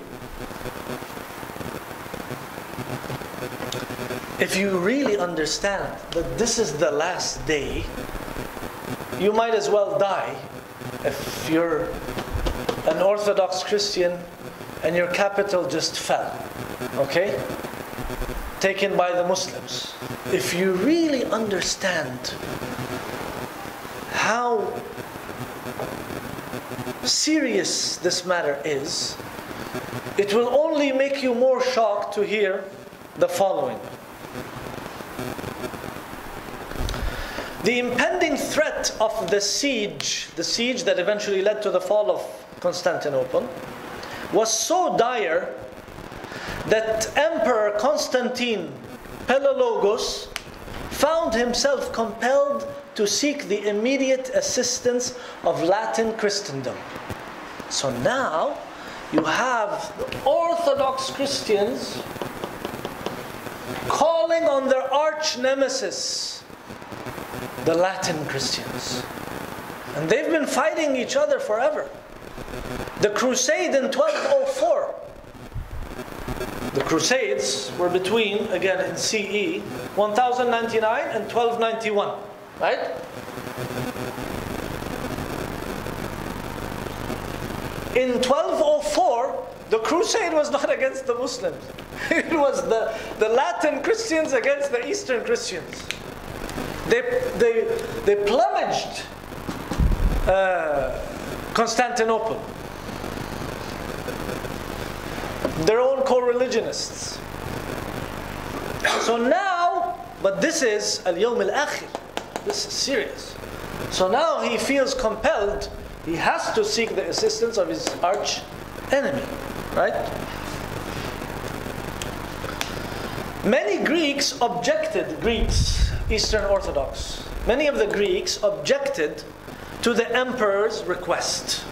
[SPEAKER 1] if you really understand that this is the last day, you might as well die if you're an Orthodox Christian and your capital just fell, okay? Taken by the Muslims. If you really understand how serious this matter is, it will only make you more shocked to hear the following. The impending threat of the siege that eventually led to the fall of Constantinople, was so dire that Emperor Constantine Pelologos found himself compelled to seek the immediate assistance of Latin Christendom. So now you have the Orthodox Christians calling on their arch nemesis, the Latin Christians. And they've been fighting each other forever. The Crusade in 1204. The Crusades were between, again in CE, 1099 and 1291. Right? In 1204, the crusade was not against the Muslims. It was the Latin Christians against the Eastern Christians. They plumaged Constantinople. Their own co-religionists. So now, but this is al-yawm al-akhir. This is serious. So now he feels compelled, he has to seek the assistance of his arch enemy. Right? Many Greeks objected, Eastern Orthodox, many of the Greeks objected to the emperor's request.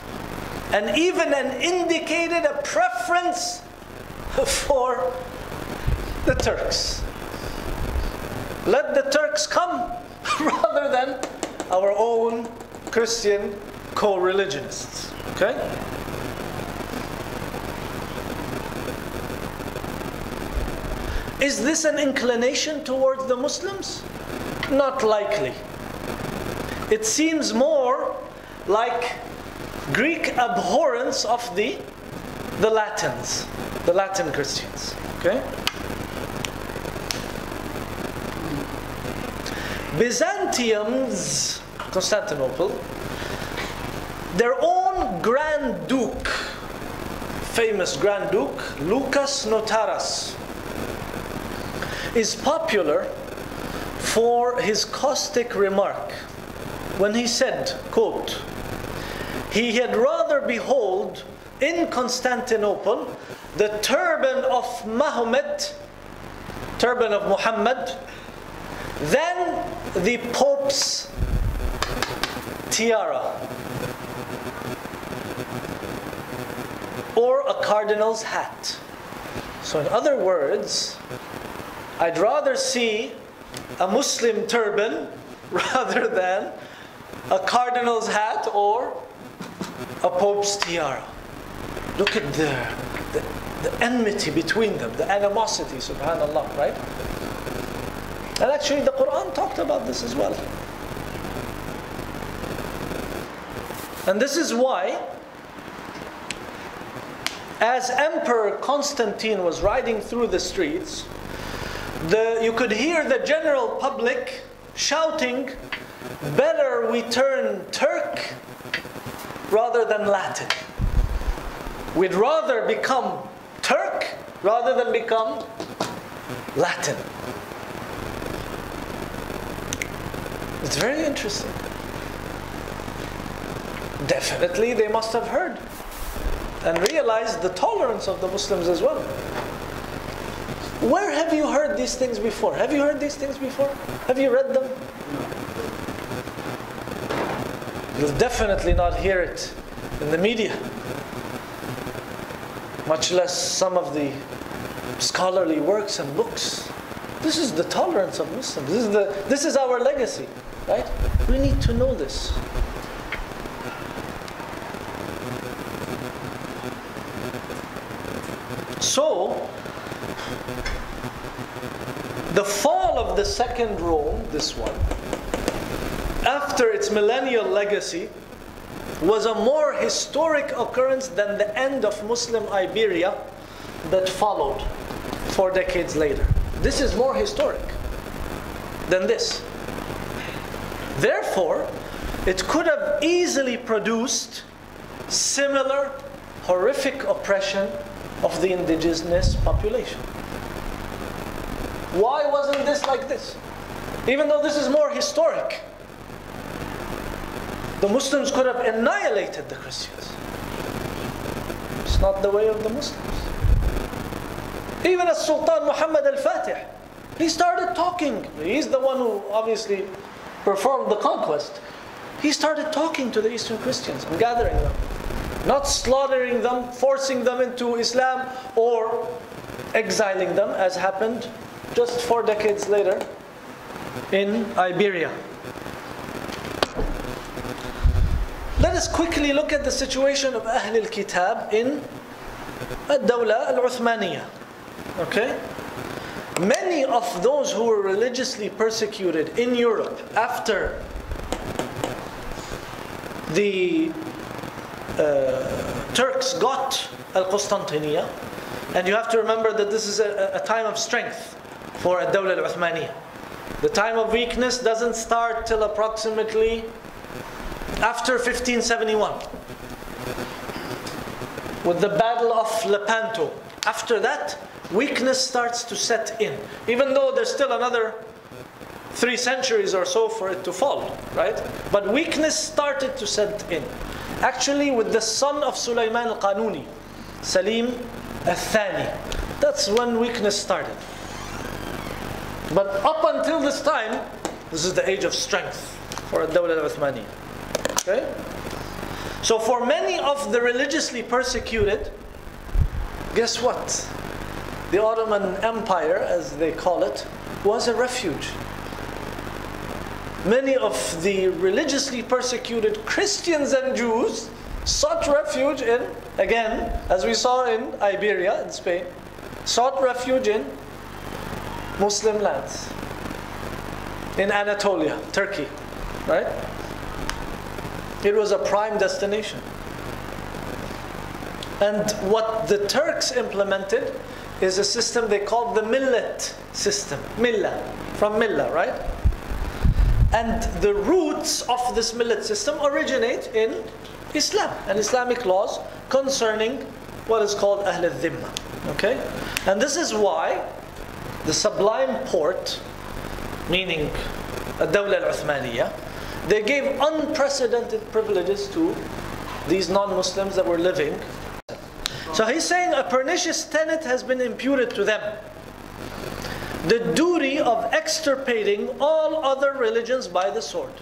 [SPEAKER 1] And even indicated a preference for the Turks. Let the Turks come rather than our own Christian co-religionists. Okay? Is this an inclination towards the Muslims? Not likely. It seems more like Greek abhorrence of the Latins, the Latin Christians. Okay? Byzantium's Constantinople, their own Grand Duke, famous Grand Duke, Lucas Notaras, is popular for his caustic remark when he said, quote, he had rather behold in Constantinople the turban of Mohammad, then the Pope's tiara, or a cardinal's hat. So in other words, I'd rather see a Muslim turban rather than a cardinal's hat or a Pope's tiara. Look at the enmity between them, the animosity, subhanallah, right? And actually the Quran talked about this as well. And this is why, as Emperor Constantine was riding through the streets, you could hear the general public shouting, "Better we turn Turk rather than Latin. We'd rather become Turk rather than become Latin." It's very interesting. Definitely they must have heard and realized the tolerance of the Muslims as well. Where have you heard these things before? Have you heard these things before? Have you read them? You'll definitely not hear it in the media, much less some of the scholarly works and books. This is the tolerance of Muslims. This is our legacy, right? We need to know this. So, the fall of the Second Rome, this one, after its millennial legacy, was a more historic occurrence than the end of Muslim Iberia that followed 4 decades later. This is more historic than this. Therefore, it could have easily produced similar horrific oppression of the indigenous population. Why wasn't this like this? Even though this is more historic, the Muslims could have annihilated the Christians. It's not the way of the Muslims. Even as Sultan Mohammad al-Fatih, he started talking. He's the one who obviously performed the conquest. He started talking to the Eastern Christians and gathering them. Not slaughtering them, forcing them into Islam, or exiling them, as happened just 4 decades later in Iberia. Let us quickly look at the situation of Ahl al-Kitab in Ad-Dawla al-Uthmaniyah. Okay? Many of those who were religiously persecuted in Europe after the Turks got Al-Qustantiniya, and you have to remember that this is a time of strength for Ad-Dawla al-Uthmaniyah. The time of weakness doesn't start till approximately after 1571 with the Battle of Lepanto. After that, weakness starts to set in, even though there's still another 3 centuries or so for it to fall, right? But weakness started to set in. Actually, with the son of Sulaiman al-Qanuni, Salim al-Thani, that's when weakness started. But up until this time, this is the age of strength for Ad-Dawla al-Uthmaniyah. Okay? So for many of the religiously persecuted, guess what? The Ottoman Empire, as they call it, was a refuge. Many of the religiously persecuted Christians and Jews sought refuge in, again, as we saw in Iberia, in Spain, sought refuge in Muslim lands. In Anatolia, Turkey, right? It was a prime destination. And what the Turks implemented is a system they called the Millet System. Millah, from Millah, right? And the roots of this Millet System originate in Islam and Islamic laws concerning what is called Ahl al-Dhimma. Okay? And this is why the Sublime Porte, meaning Ad-Dawla al-Uthmaniyah, they gave unprecedented privileges to these non-Muslims that were living. So he's saying a pernicious tenet has been imputed to them. the duty of extirpating all other religions by the sword.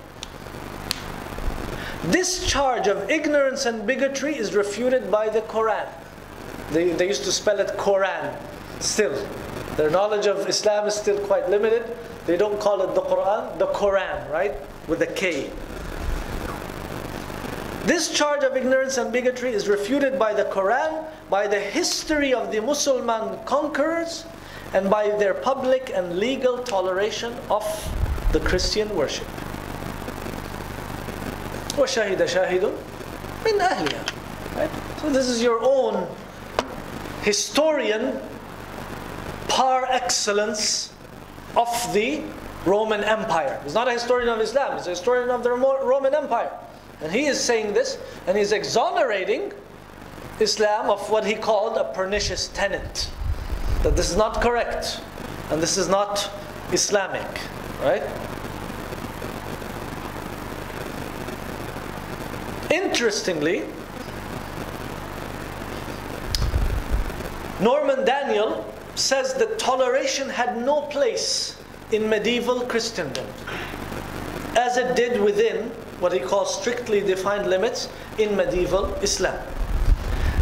[SPEAKER 1] This charge of ignorance and bigotry is refuted by the Quran. They used to spell it Quran still. Their knowledge of Islam is still quite limited. They don't call it the Quran, the Quran, right? With a K. This charge of ignorance and bigotry is refuted by the Quran, by the history of the Muslim conquerors, and by their public and legal toleration of the Christian worship. وَشَهِدَ شَاهِدٌ مِنْ أَهْلِهَا. Right? So this is your own historian par excellence of the Roman Empire. He's not a historian of Islam, he's a historian of the Roman Empire. And he is saying this, and he's exonerating Islam of what he called a pernicious tenet. That this is not correct, and this is not Islamic. Right? Interestingly, Norman Daniel says that toleration had no place in medieval Christendom, as it did within what he calls strictly defined limits in medieval Islam.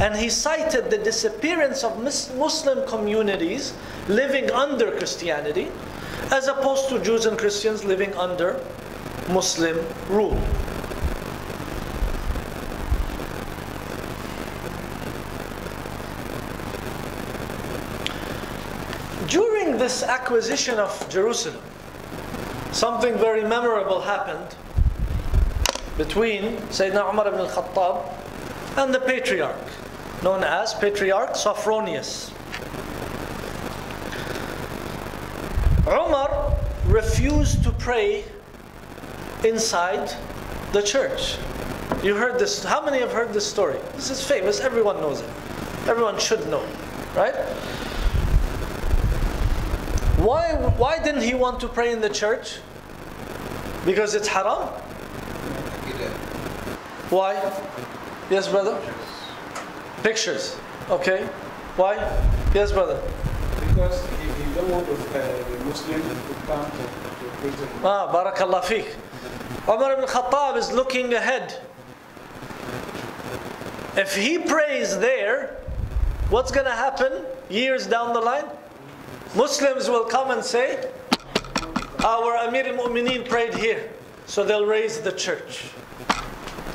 [SPEAKER 1] And he cited the disappearance of Muslim communities living under Christianity, as opposed to Jews and Christians living under Muslim rule. During this acquisition of Jerusalem, something very memorable happened between Sayyidina Umar ibn al-Khattab and the patriarch, known as Patriarch Sophronius. Umar refused to pray inside the church. You heard this. How many have heard this story? This is famous. Everyone knows it. Everyone should know, right? Why didn't he want to pray in the church? Because it's haram? Why? Yes, brother? Pictures. Okay. Why? Yes, brother?
[SPEAKER 4] Because if you don't want the Muslims to come to prison.
[SPEAKER 1] Barakallah fiqh. Umar ibn Khattab is looking ahead. If he prays there, what's going to happen years down the line? Muslims will come and say, our Amir al-Mu'mineen prayed here, so they'll raise the church.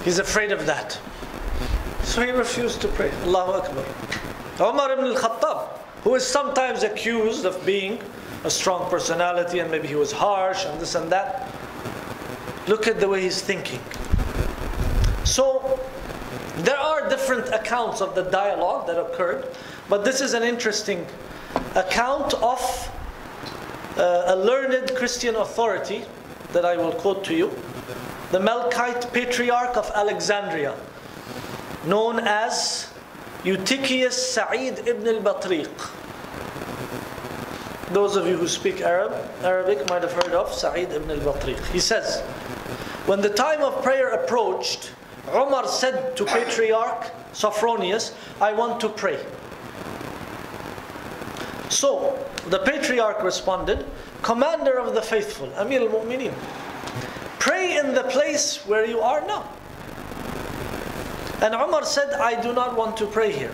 [SPEAKER 1] He's afraid of that. So he refused to pray. Allahu Akbar. Umar ibn al-Khattab, who is sometimes accused of being a strong personality and maybe he was harsh and this and that. Look at the way he's thinking. So there are different accounts of the dialogue that occurred, but this is an interesting account of a learned Christian authority that I will quote to you, the Melkite Patriarch of Alexandria, known as Eutychius Sa'id ibn al-Batriq. Those of you who speak Arabic might have heard of Sa'id ibn al-Batriq. He says, when the time of prayer approached, Umar said to Patriarch Sophronius, I want to pray. So the Patriarch responded, Commander of the Faithful, Amir al-Mu'mineen, pray in the place where you are now. And Umar said, I do not want to pray here.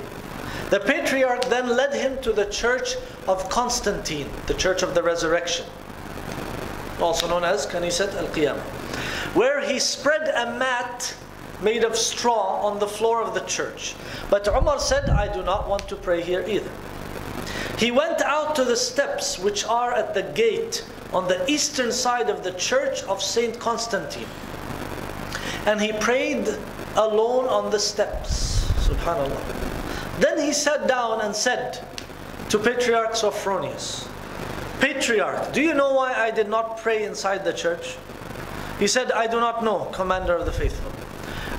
[SPEAKER 1] The Patriarch then led him to the church of Constantine, the church of the resurrection, also known as Kanisat al-Qiyamah, where he spread a mat made of straw on the floor of the church. But Umar said, I do not want to pray here either. He went out to the steps which are at the gate on the eastern side of the church of Saint Constantine. And he prayed alone on the steps. Subhanallah. Then he sat down and said to Patriarch Sophronius, Patriarch, do you know why I did not pray inside the church? He said, I do not know, Commander of the Faithful.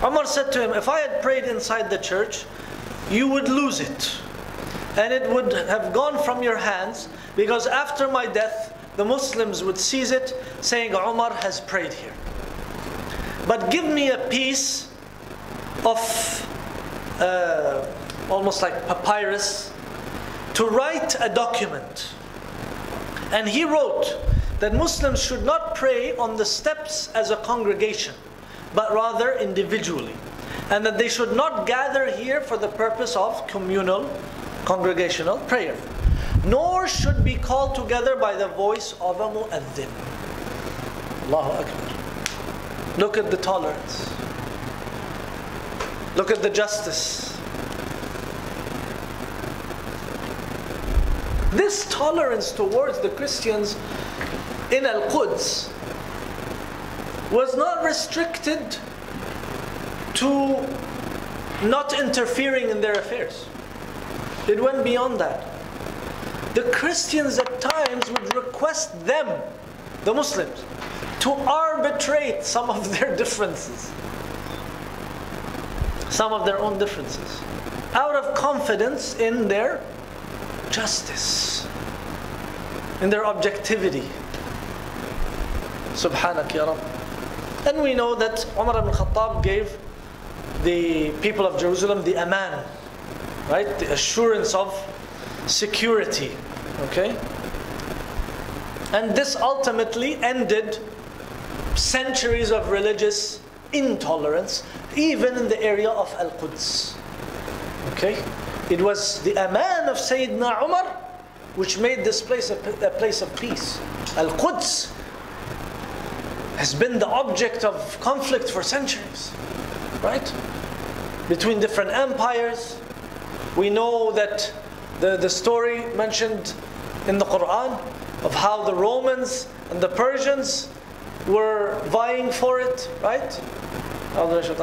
[SPEAKER 1] Umar said to him, if I had prayed inside the church, you would lose it. And it would have gone from your hands, because after my death, the Muslims would seize it, saying Umar has prayed here. But give me a piece of almost like papyrus to write a document And he wrote that Muslims should not pray on the steps as a congregation, but rather individually. And that they should not gather here for the purpose of communal, congregational prayer. Nor should be called together by the voice of a mu'adhin. Allahu Akbar. Look at the tolerance. Look at the justice. This tolerance towards the Christians in Al-Quds was not restricted to not interfering in their affairs. It went beyond that. The Christians at times would request them, the Muslims, to arbitrate some of their differences, some of their own differences, out of confidence in their justice, in their objectivity. Subhanak ya Rabb. And we know that Umar ibn Khattab gave the people of Jerusalem the aman, right? The assurance of security. Okay? And this ultimately ended centuries of religious intolerance, even in the area of Al-Quds. Okay? It was the aman of Sayyidina Umar which made this place a place of peace. Al-Quds has been the object of conflict for centuries, right? Between different empires. We know that the story mentioned in the Quran of how the Romans and the Persians were vying for it, right? Alif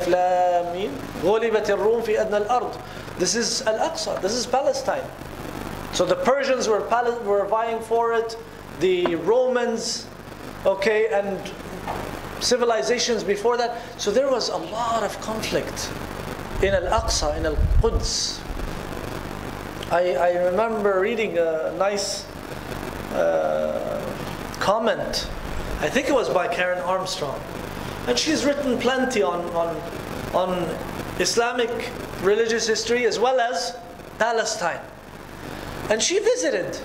[SPEAKER 1] Lam Mim. غُلِبَتِ الرُّومُ فِي أَدْنَى الْأَرْضِ. This is Al-Aqsa, this is Palestine. So the Persians were vying for it, the Romans, okay, and civilizations before that. So there was a lot of conflict in Al-Aqsa, in Al-Quds. I remember reading a nice comment, I think it was by Karen Armstrong, and she's written plenty on Islamic religious history as well as Palestine. And she visited,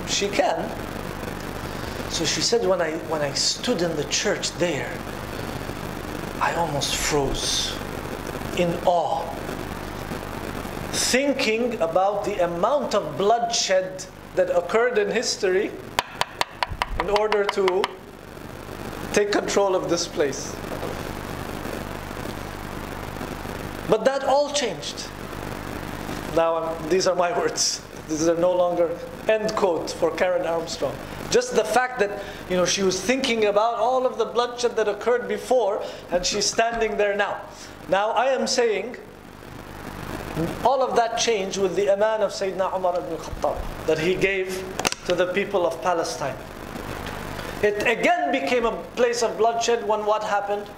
[SPEAKER 1] she can. So she said, when I stood in the church there, I almost froze in awe, thinking about the amount of bloodshed that occurred in history in order to take control of this place. But that all changed. Now, these are my words. These are no longer end quote for Karen Armstrong. Just the fact that, she was thinking about all of the bloodshed that occurred before, and she's standing there now. Now, I am saying, all of that changed with the aman of Sayyidina Umar ibn Khattab that he gave to the people of Palestine. It again became a place of bloodshed when what happened?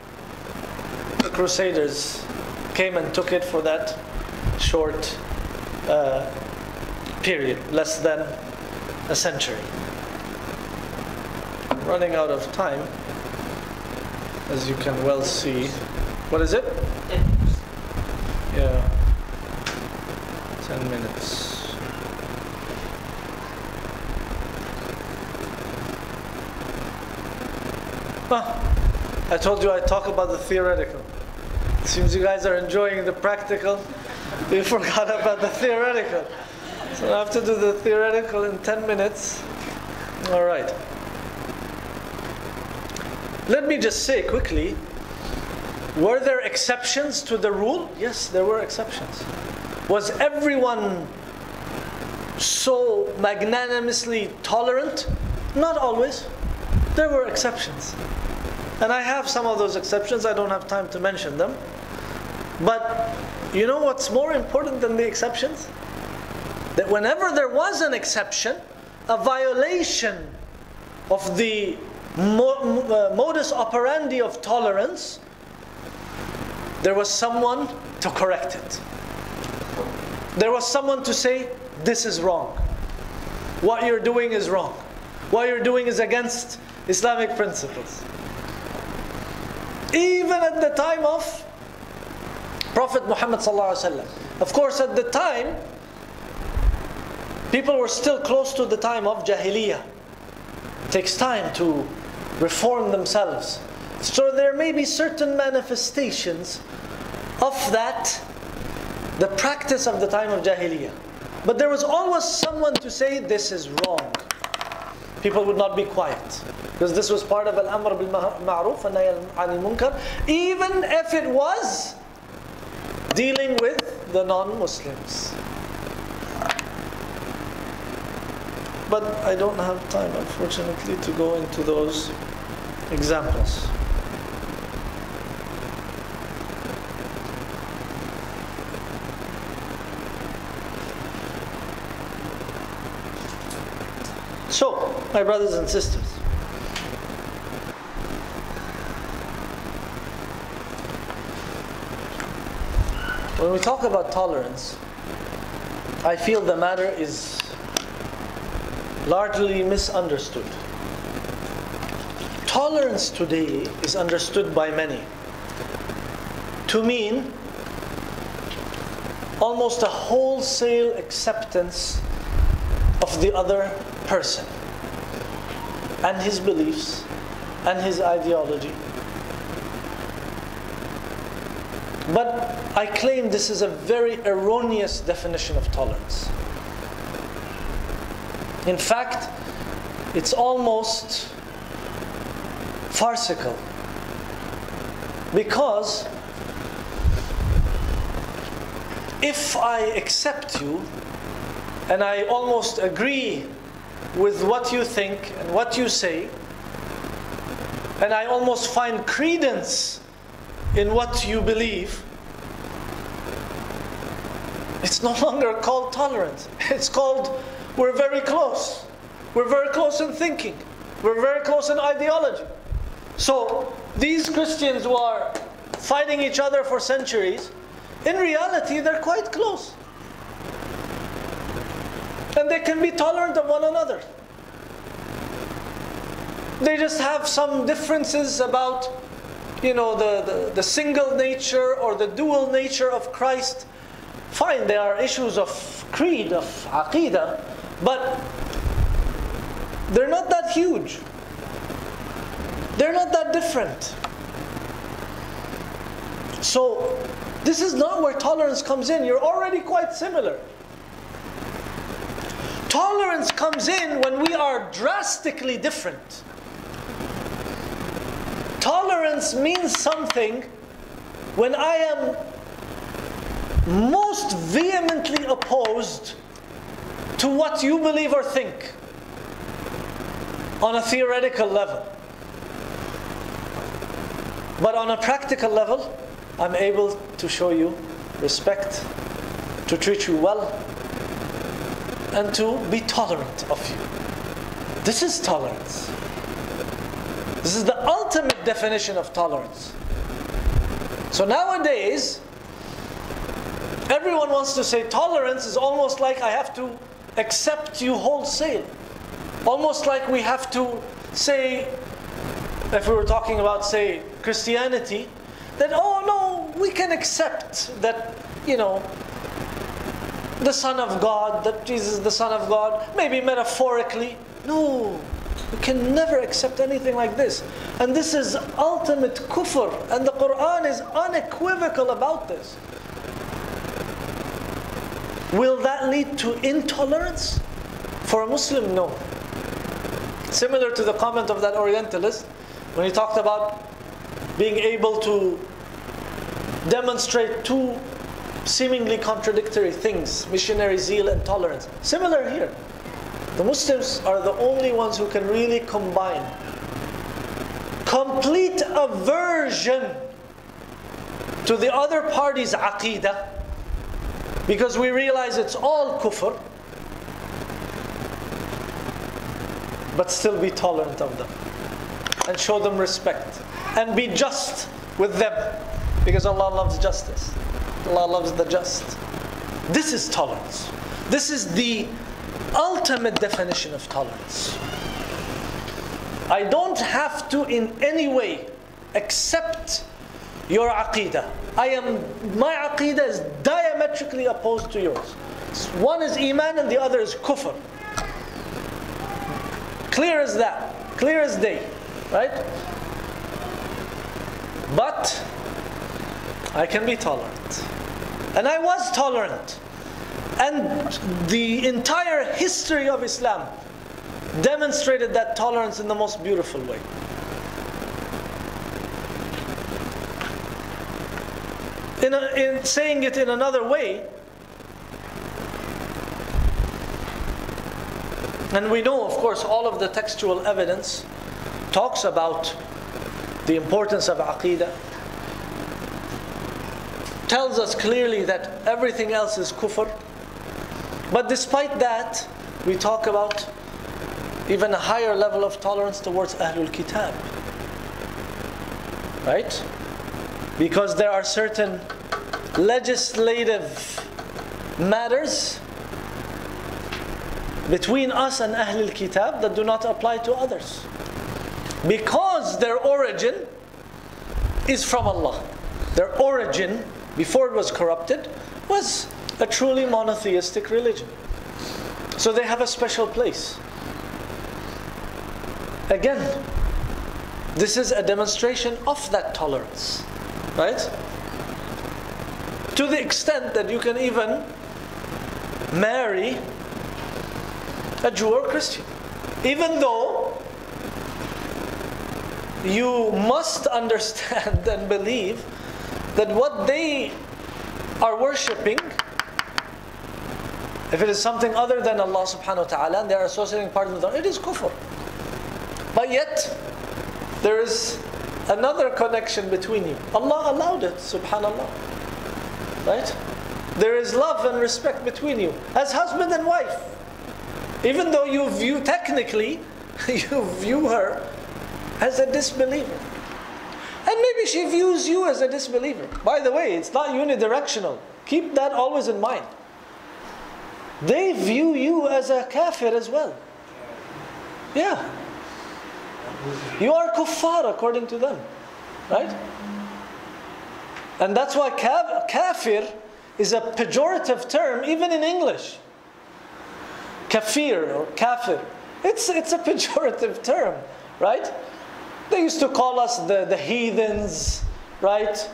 [SPEAKER 1] The Crusaders came and took it for that short period, less than a century. I'm running out of time, as you can well see. What is it? Yeah. 10 minutes. I told you I'd talk about the theoretical. It seems you guys are enjoying the practical. You forgot about the theoretical. So I have to do the theoretical in 10 minutes. All right. Let me just say quickly, were there exceptions to the rule? Yes, there were exceptions. Was everyone so magnanimously tolerant? Not always. There were exceptions. And I have some of those exceptions. I don't have time to mention them. But you know what's more important than the exceptions? That whenever there was an exception, a violation of the modus operandi of tolerance, there was someone to correct it. There was someone to say, this is wrong. What you're doing is wrong. What you're doing is against Islamic principles. Even at the time of Prophet Muhammad sallallahu alaihi wasallam. Of course, at the time, People were still close to the time of Jahiliyyah. It takes time to reform themselves. So there may be certain manifestations of that, the practice of the time of Jahiliyyah. But there was always someone to say, this is wrong. People would not be quiet. Because this was part of al-amr bil-ma'ruf and nahy anil munkar. Even if it was dealing with the non-Muslims. But I don't have time, unfortunately, to go into those examples. So, my brothers and sisters, when we talk about tolerance, I feel the matter is largely misunderstood. Tolerance today is understood by many to mean almost a wholesale acceptance of the other person and his beliefs and his ideology. But I claim this is a very erroneous definition of tolerance. In fact, it's almost farcical, because if I accept you and I almost agree with what you think and what you say, and I almost find credence in what you believe, it's no longer called tolerance. It's called, we're very close. We're very close in thinking. We're very close in ideology. So these Christians who are fighting each other for centuries, in reality they're quite close. And they can be tolerant of one another. They just have some differences about, the single nature or the dual nature of Christ. Fine, there are issues of creed, of aqidah, but they're not that huge. They're not that different. So, this is not where tolerance comes in. You're already quite similar. Tolerance comes in when we are drastically different. Tolerance means something when I am most vehemently opposed to what you believe or think on a theoretical level. But on a practical level, I'm able to show you respect, to treat you well, and to be tolerant of you. This is tolerance. This is the ultimate definition of tolerance. So nowadays, everyone wants to say tolerance is almost like I have to accept you wholesale. Almost like we have to say, if we were talking about, say, Christianity, that, oh no, we can accept that, the Son of God, that Jesus is the Son of God, maybe metaphorically. No, we can never accept anything like this. And this is ultimate kufr, and the Quran is unequivocal about this. Will that lead to intolerance? For a Muslim, no. Similar to the comment of that Orientalist, when he talked about being able to demonstrate two seemingly contradictory things, missionary zeal and tolerance. Similar here. The Muslims are the only ones who can really combine complete aversion to the other party's aqidah, because we realize it's all kufr, but still be tolerant of them and show them respect and be just with them, because Allah loves justice. Allah loves the just. This is tolerance. This is the ultimate definition of tolerance. I don't have to in any way accept your aqidah. My aqidah is diametrically opposed to yours. One is iman and the other is kufr. Clear as that. Clear as day. Right? But I can be tolerant. And I was tolerant. And the entire history of Islam demonstrated that tolerance in the most beautiful way. In saying it in another way, and we know, of course, all of the textual evidence talks about the importance of aqeedah, tells us clearly that everything else is kufr. But despite that, we talk about even a higher level of tolerance towards Ahlul Kitab. Right? Because there are certain legislative matters between us and Ahlul Kitab that do not apply to others. Because their origin is from Allah. Their origin, before it was corrupted, was a truly monotheistic religion. So they have a special place. Again, this is a demonstration of that tolerance. Right? To the extent that you can even marry a Jew or Christian. Even though you must understand and believe that what they are worshipping, if it is something other than Allah subhanahu wa ta'ala and they are associating partners with Allah, it is kufr. But yet, there is another connection between you. Allah allowed it, subhanallah. Right? There is love and respect between you as husband and wife. Even though you view, technically, you view her as a disbeliever. And maybe she views you as a disbeliever. By the way, it's not unidirectional. Keep that always in mind. They view you as a kafir as well. Yeah. You are kuffar according to them. Right? And that's why kafir is a pejorative term even in English. Kafir or kafir. It's a pejorative term. Right? They used to call us the heathens. Right?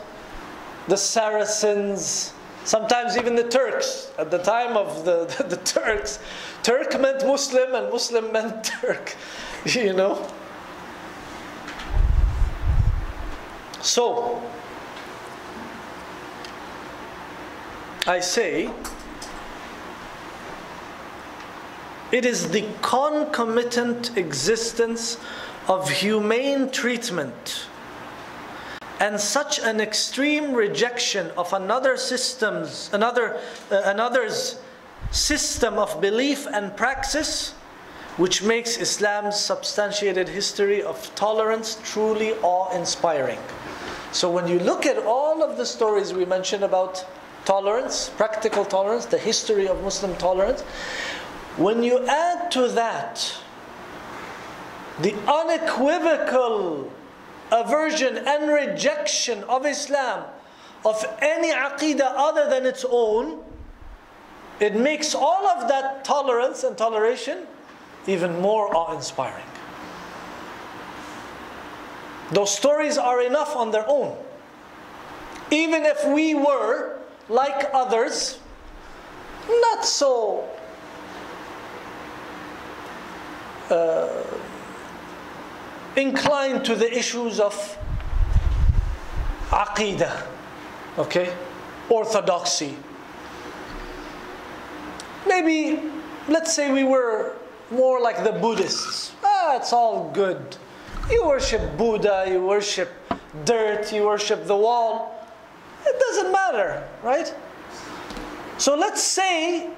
[SPEAKER 1] The Saracens. Sometimes even the Turks. At the time of the Turks, Turk meant Muslim and Muslim meant Turk. You know? So, I say, it is the concomitant existence of humane treatment and such an extreme rejection of another's system of belief and praxis, which makes Islam's substantiated history of tolerance truly awe-inspiring. So when you look at all of the stories we mentioned about tolerance, practical tolerance, the history of Muslim tolerance, when you add to that the unequivocal aversion and rejection of Islam of any aqeedah other than its own, it makes all of that tolerance and toleration even more awe-inspiring. Those stories are enough on their own. Even if we were, like others, not so inclined to the issues of aqeedah, okay, orthodoxy. Maybe, let's say we were more like the Buddhists. It's all good. You worship Buddha, you worship dirt, you worship the wall. It doesn't matter, right? So let's say,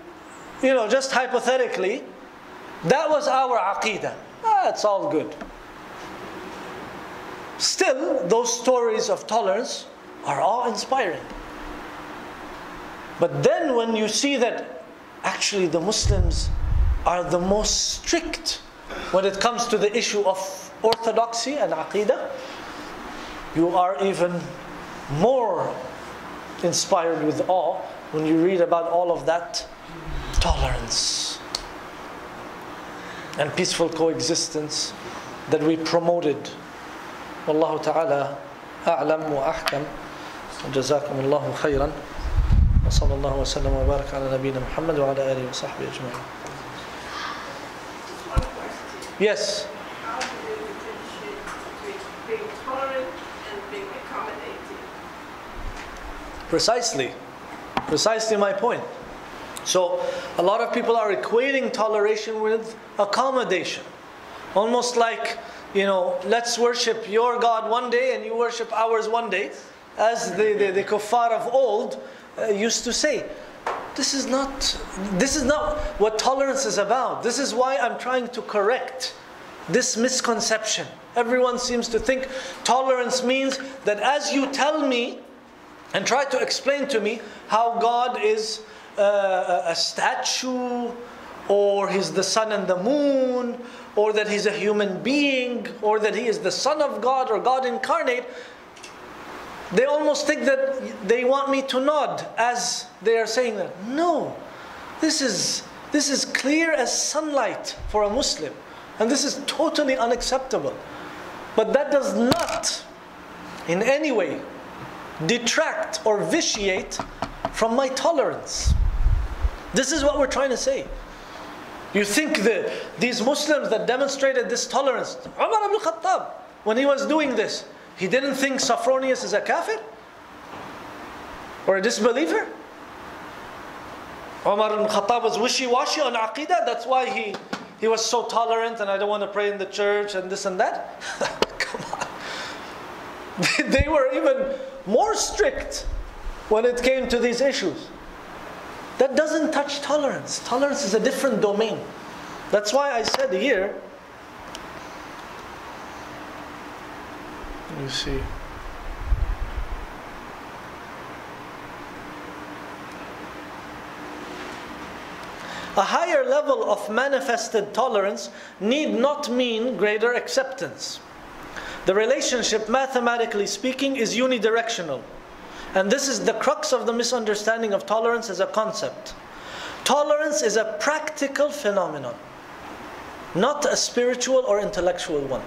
[SPEAKER 1] just hypothetically, that was our aqeedah. It's all good. Still, those stories of tolerance are awe-inspiring. But then when you see that actually the Muslims are the most strict when it comes to the issue of orthodoxy and aqeedah, you are even more inspired with awe when you read about all of that tolerance and peaceful coexistence that we promoted. Wallahu ta'ala a'lam wa ahkam. جزاكم الله خيرا وصلى الله وسلم وبارك على نبينا محمد وعلى آله وصحبه أجمعين.
[SPEAKER 5] One question.
[SPEAKER 1] Yes.
[SPEAKER 5] How do you differentiate between being tolerant and being accommodating?
[SPEAKER 1] Precisely my point. So a lot of people are equating toleration with accommodation. Almost like, let's worship your God one day and you worship ours one day. As the kuffar of old used to say. This is not what tolerance is about. This is why I'm trying to correct this misconception. Everyone seems to think tolerance means that as you tell me and try to explain to me how God is a statue, or He's the sun and the moon, or that He's a human being, or that He is the Son of God or God incarnate, they almost think that they want me to nod as they are saying that. No, this is clear as sunlight for a Muslim, and this is totally unacceptable. But that does not in any way detract or vitiate from my tolerance. This is what we're trying to say. You think that these Muslims that demonstrated this tolerance, Umar ibn Khattab, when he was doing this, he didn't think Sophronius is a kafir? Or a disbeliever? Umar ibn Khattab was wishy-washy on aqidah, that's why he was so tolerant, and I don't want to pray in the church and this and that. Come on. They were even more strict when it came to these issues. That doesn't touch tolerance. Tolerance is a different domain. That's why I said here, you see, a higher level of manifested tolerance need not mean greater acceptance. The relationship, mathematically speaking, is unidirectional. And this is the crux of the misunderstanding of tolerance as a concept. Tolerance is a practical phenomenon, not a spiritual or intellectual one.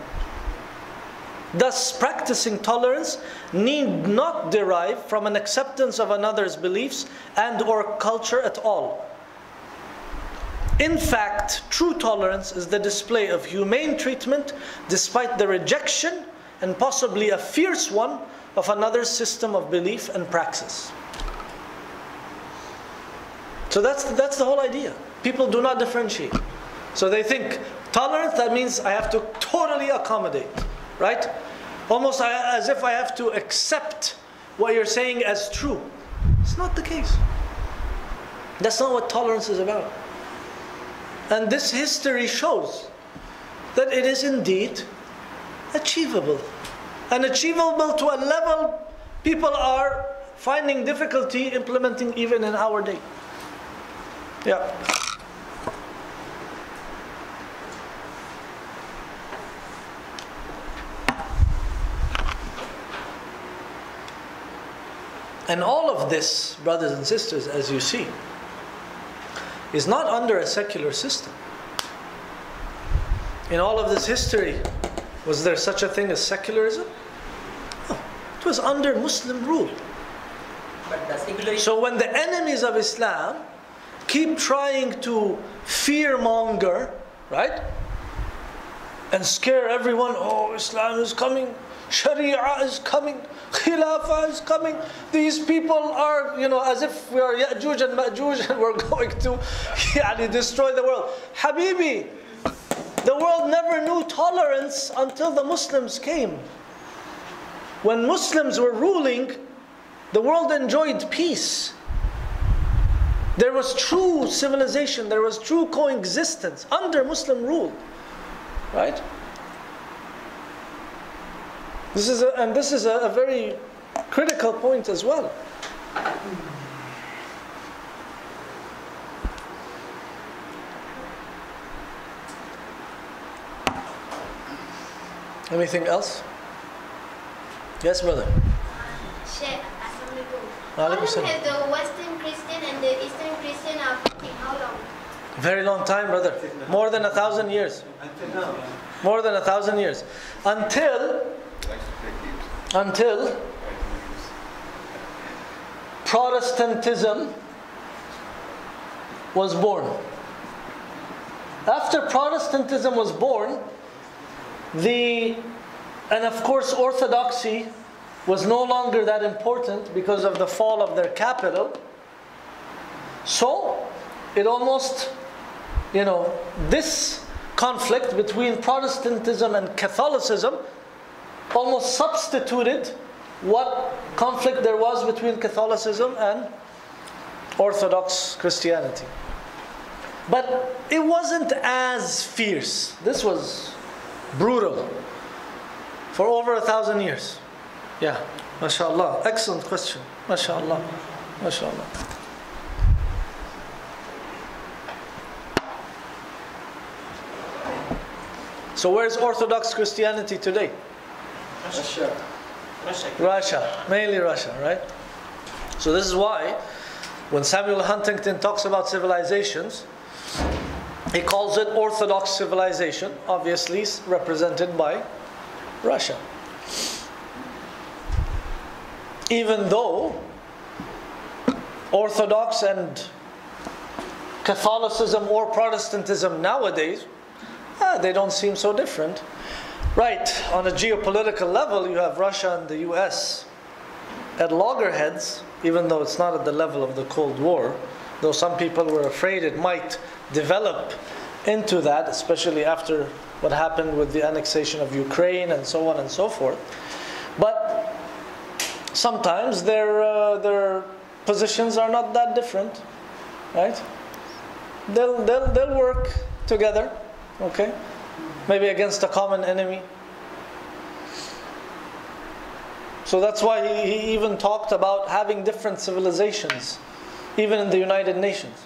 [SPEAKER 1] Thus, practicing tolerance need not derive from an acceptance of another's beliefs and or culture at all. In fact, true tolerance is the display of humane treatment despite the rejection and possibly a fierce one of another's system of belief and praxis. So that's the whole idea. People do not differentiate. So they think tolerance, that means I have to totally accommodate. Right? Almost as if I have to accept what you're saying as true. It's not the case. That's not what tolerance is about. And this history shows that it is indeed achievable. And achievable to a level people are finding difficulty implementing even in our day. Yeah. And all of this, brothers and sisters, as you see, is not under a secular system. In all of this history, was there such a thing as secularism? No. It was under Muslim rule.
[SPEAKER 3] But the secularism...
[SPEAKER 1] So when the enemies of Islam keep trying to fearmonger, right? And scare everyone, oh, Islam is coming, Sharia is coming, Khilafah is coming. These people are, as if we are Ya'juj and Ma'juj and we're going to destroy the world. Habibi, the world never knew tolerance until the Muslims came. When Muslims were ruling, the world enjoyed peace. There was true civilization, there was true coexistence under Muslim rule. Right? This is a very critical point as well. Anything else? Yes, brother.
[SPEAKER 6] Sheikh, as a How long
[SPEAKER 1] Alaikum salam.
[SPEAKER 6] has the Western Christian and the Eastern Christian are fighting? How long?
[SPEAKER 1] Very long time, brother. More than 1,000 years. More than 1,000 years. Until Protestantism was born. After Protestantism was born, and of course Orthodoxy was no longer that important because of the fall of their capital. So it almost, this conflict between Protestantism and Catholicism almost substituted what conflict there was between Catholicism and Orthodox Christianity. But it wasn't as fierce. This was brutal for over 1,000 years. Yeah, mashallah. Excellent question. Mashallah. Mashallah. So where's Orthodox Christianity today? Russia. Mainly Russia, right? So this is why when Samuel Huntington talks about civilizations, he calls it Orthodox civilization, obviously represented by Russia. Even though Orthodox and Catholicism or Protestantism nowadays, they don't seem so different. Right, on a geopolitical level, you have Russia and the US at loggerheads, even though it's not at the level of the Cold War, though some people were afraid it might develop into that, especially after what happened with the annexation of Ukraine and so on and so forth. But sometimes their positions are not that different, right? They'll work together, okay? Maybe against a common enemy. So that's why he even talked about having different civilizations, even in the United Nations.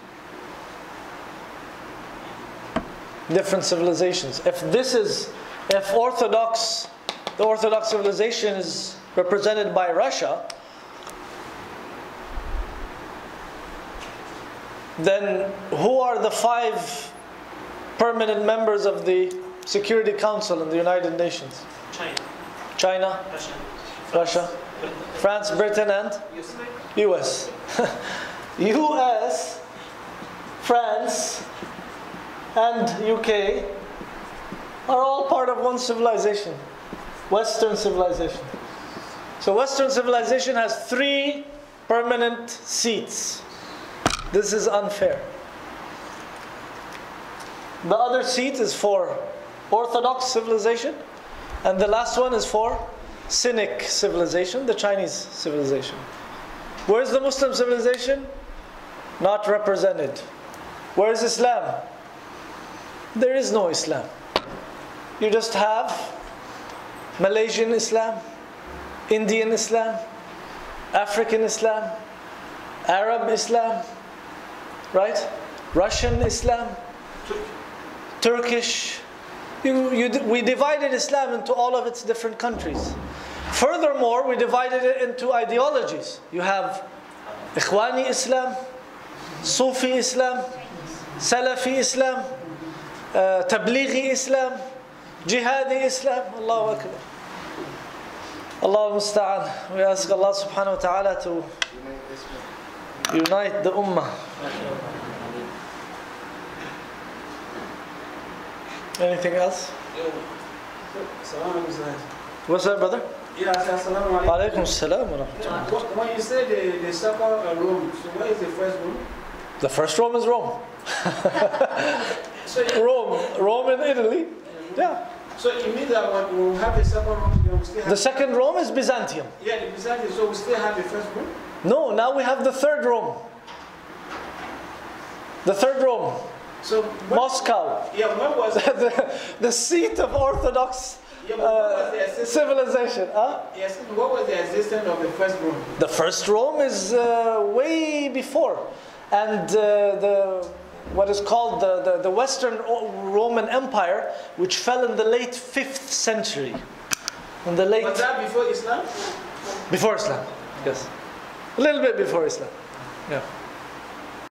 [SPEAKER 1] Different civilizations. If the Orthodox civilization is represented by Russia, then who are the 5 permanent members of the Security Council in the United Nations? China, Russia, France, Britain, and US. US, France, and UK are all part of one civilization, Western civilization. So Western civilization has 3 permanent seats. This is unfair. The other seat is for Orthodox civilization, and the last one is for Cynic civilization, the Chinese civilization. Where's the Muslim civilization? Not represented. Where's Islam? There is no Islam. You just have Malaysian Islam, Indian Islam, African Islam, Arab Islam, right? Russian Islam, Turkish. We divided Islam into all of its different countries. Furthermore, we divided it into ideologies. You have Ikhwani Islam, Sufi Islam, Salafi Islam, Tablighi Islam, Jihadi Islam. Allahu Akbar. Allahu Musta'an. We ask Allah subhanahu wa ta'ala to unite the ummah. Anything else? What's that, brother?
[SPEAKER 4] Yeah, assalamu alaikum.
[SPEAKER 1] Alaikum assalam wa rahmatullah.
[SPEAKER 4] When you say the second Rome, so what is the first Rome?
[SPEAKER 1] The first Rome is Rome.
[SPEAKER 4] So
[SPEAKER 1] Rome in Italy. Yeah.
[SPEAKER 4] So it means that when we have the second Rome, we still have
[SPEAKER 1] The second Rome is Byzantium.
[SPEAKER 4] Yeah, the Byzantium, so we still have the first Rome?
[SPEAKER 1] No, now we have the third Rome. The third Rome.
[SPEAKER 4] So
[SPEAKER 1] Moscow.
[SPEAKER 4] Yeah, when was
[SPEAKER 1] the seat of Orthodox civilization.
[SPEAKER 4] Yes, what was the existence of the first Rome?
[SPEAKER 1] The first Rome is way before. And what is called the Western Roman Empire, which fell in the late 5th century.
[SPEAKER 4] Was that before Islam?
[SPEAKER 1] Before Islam, yes. A little bit before Islam. Yeah.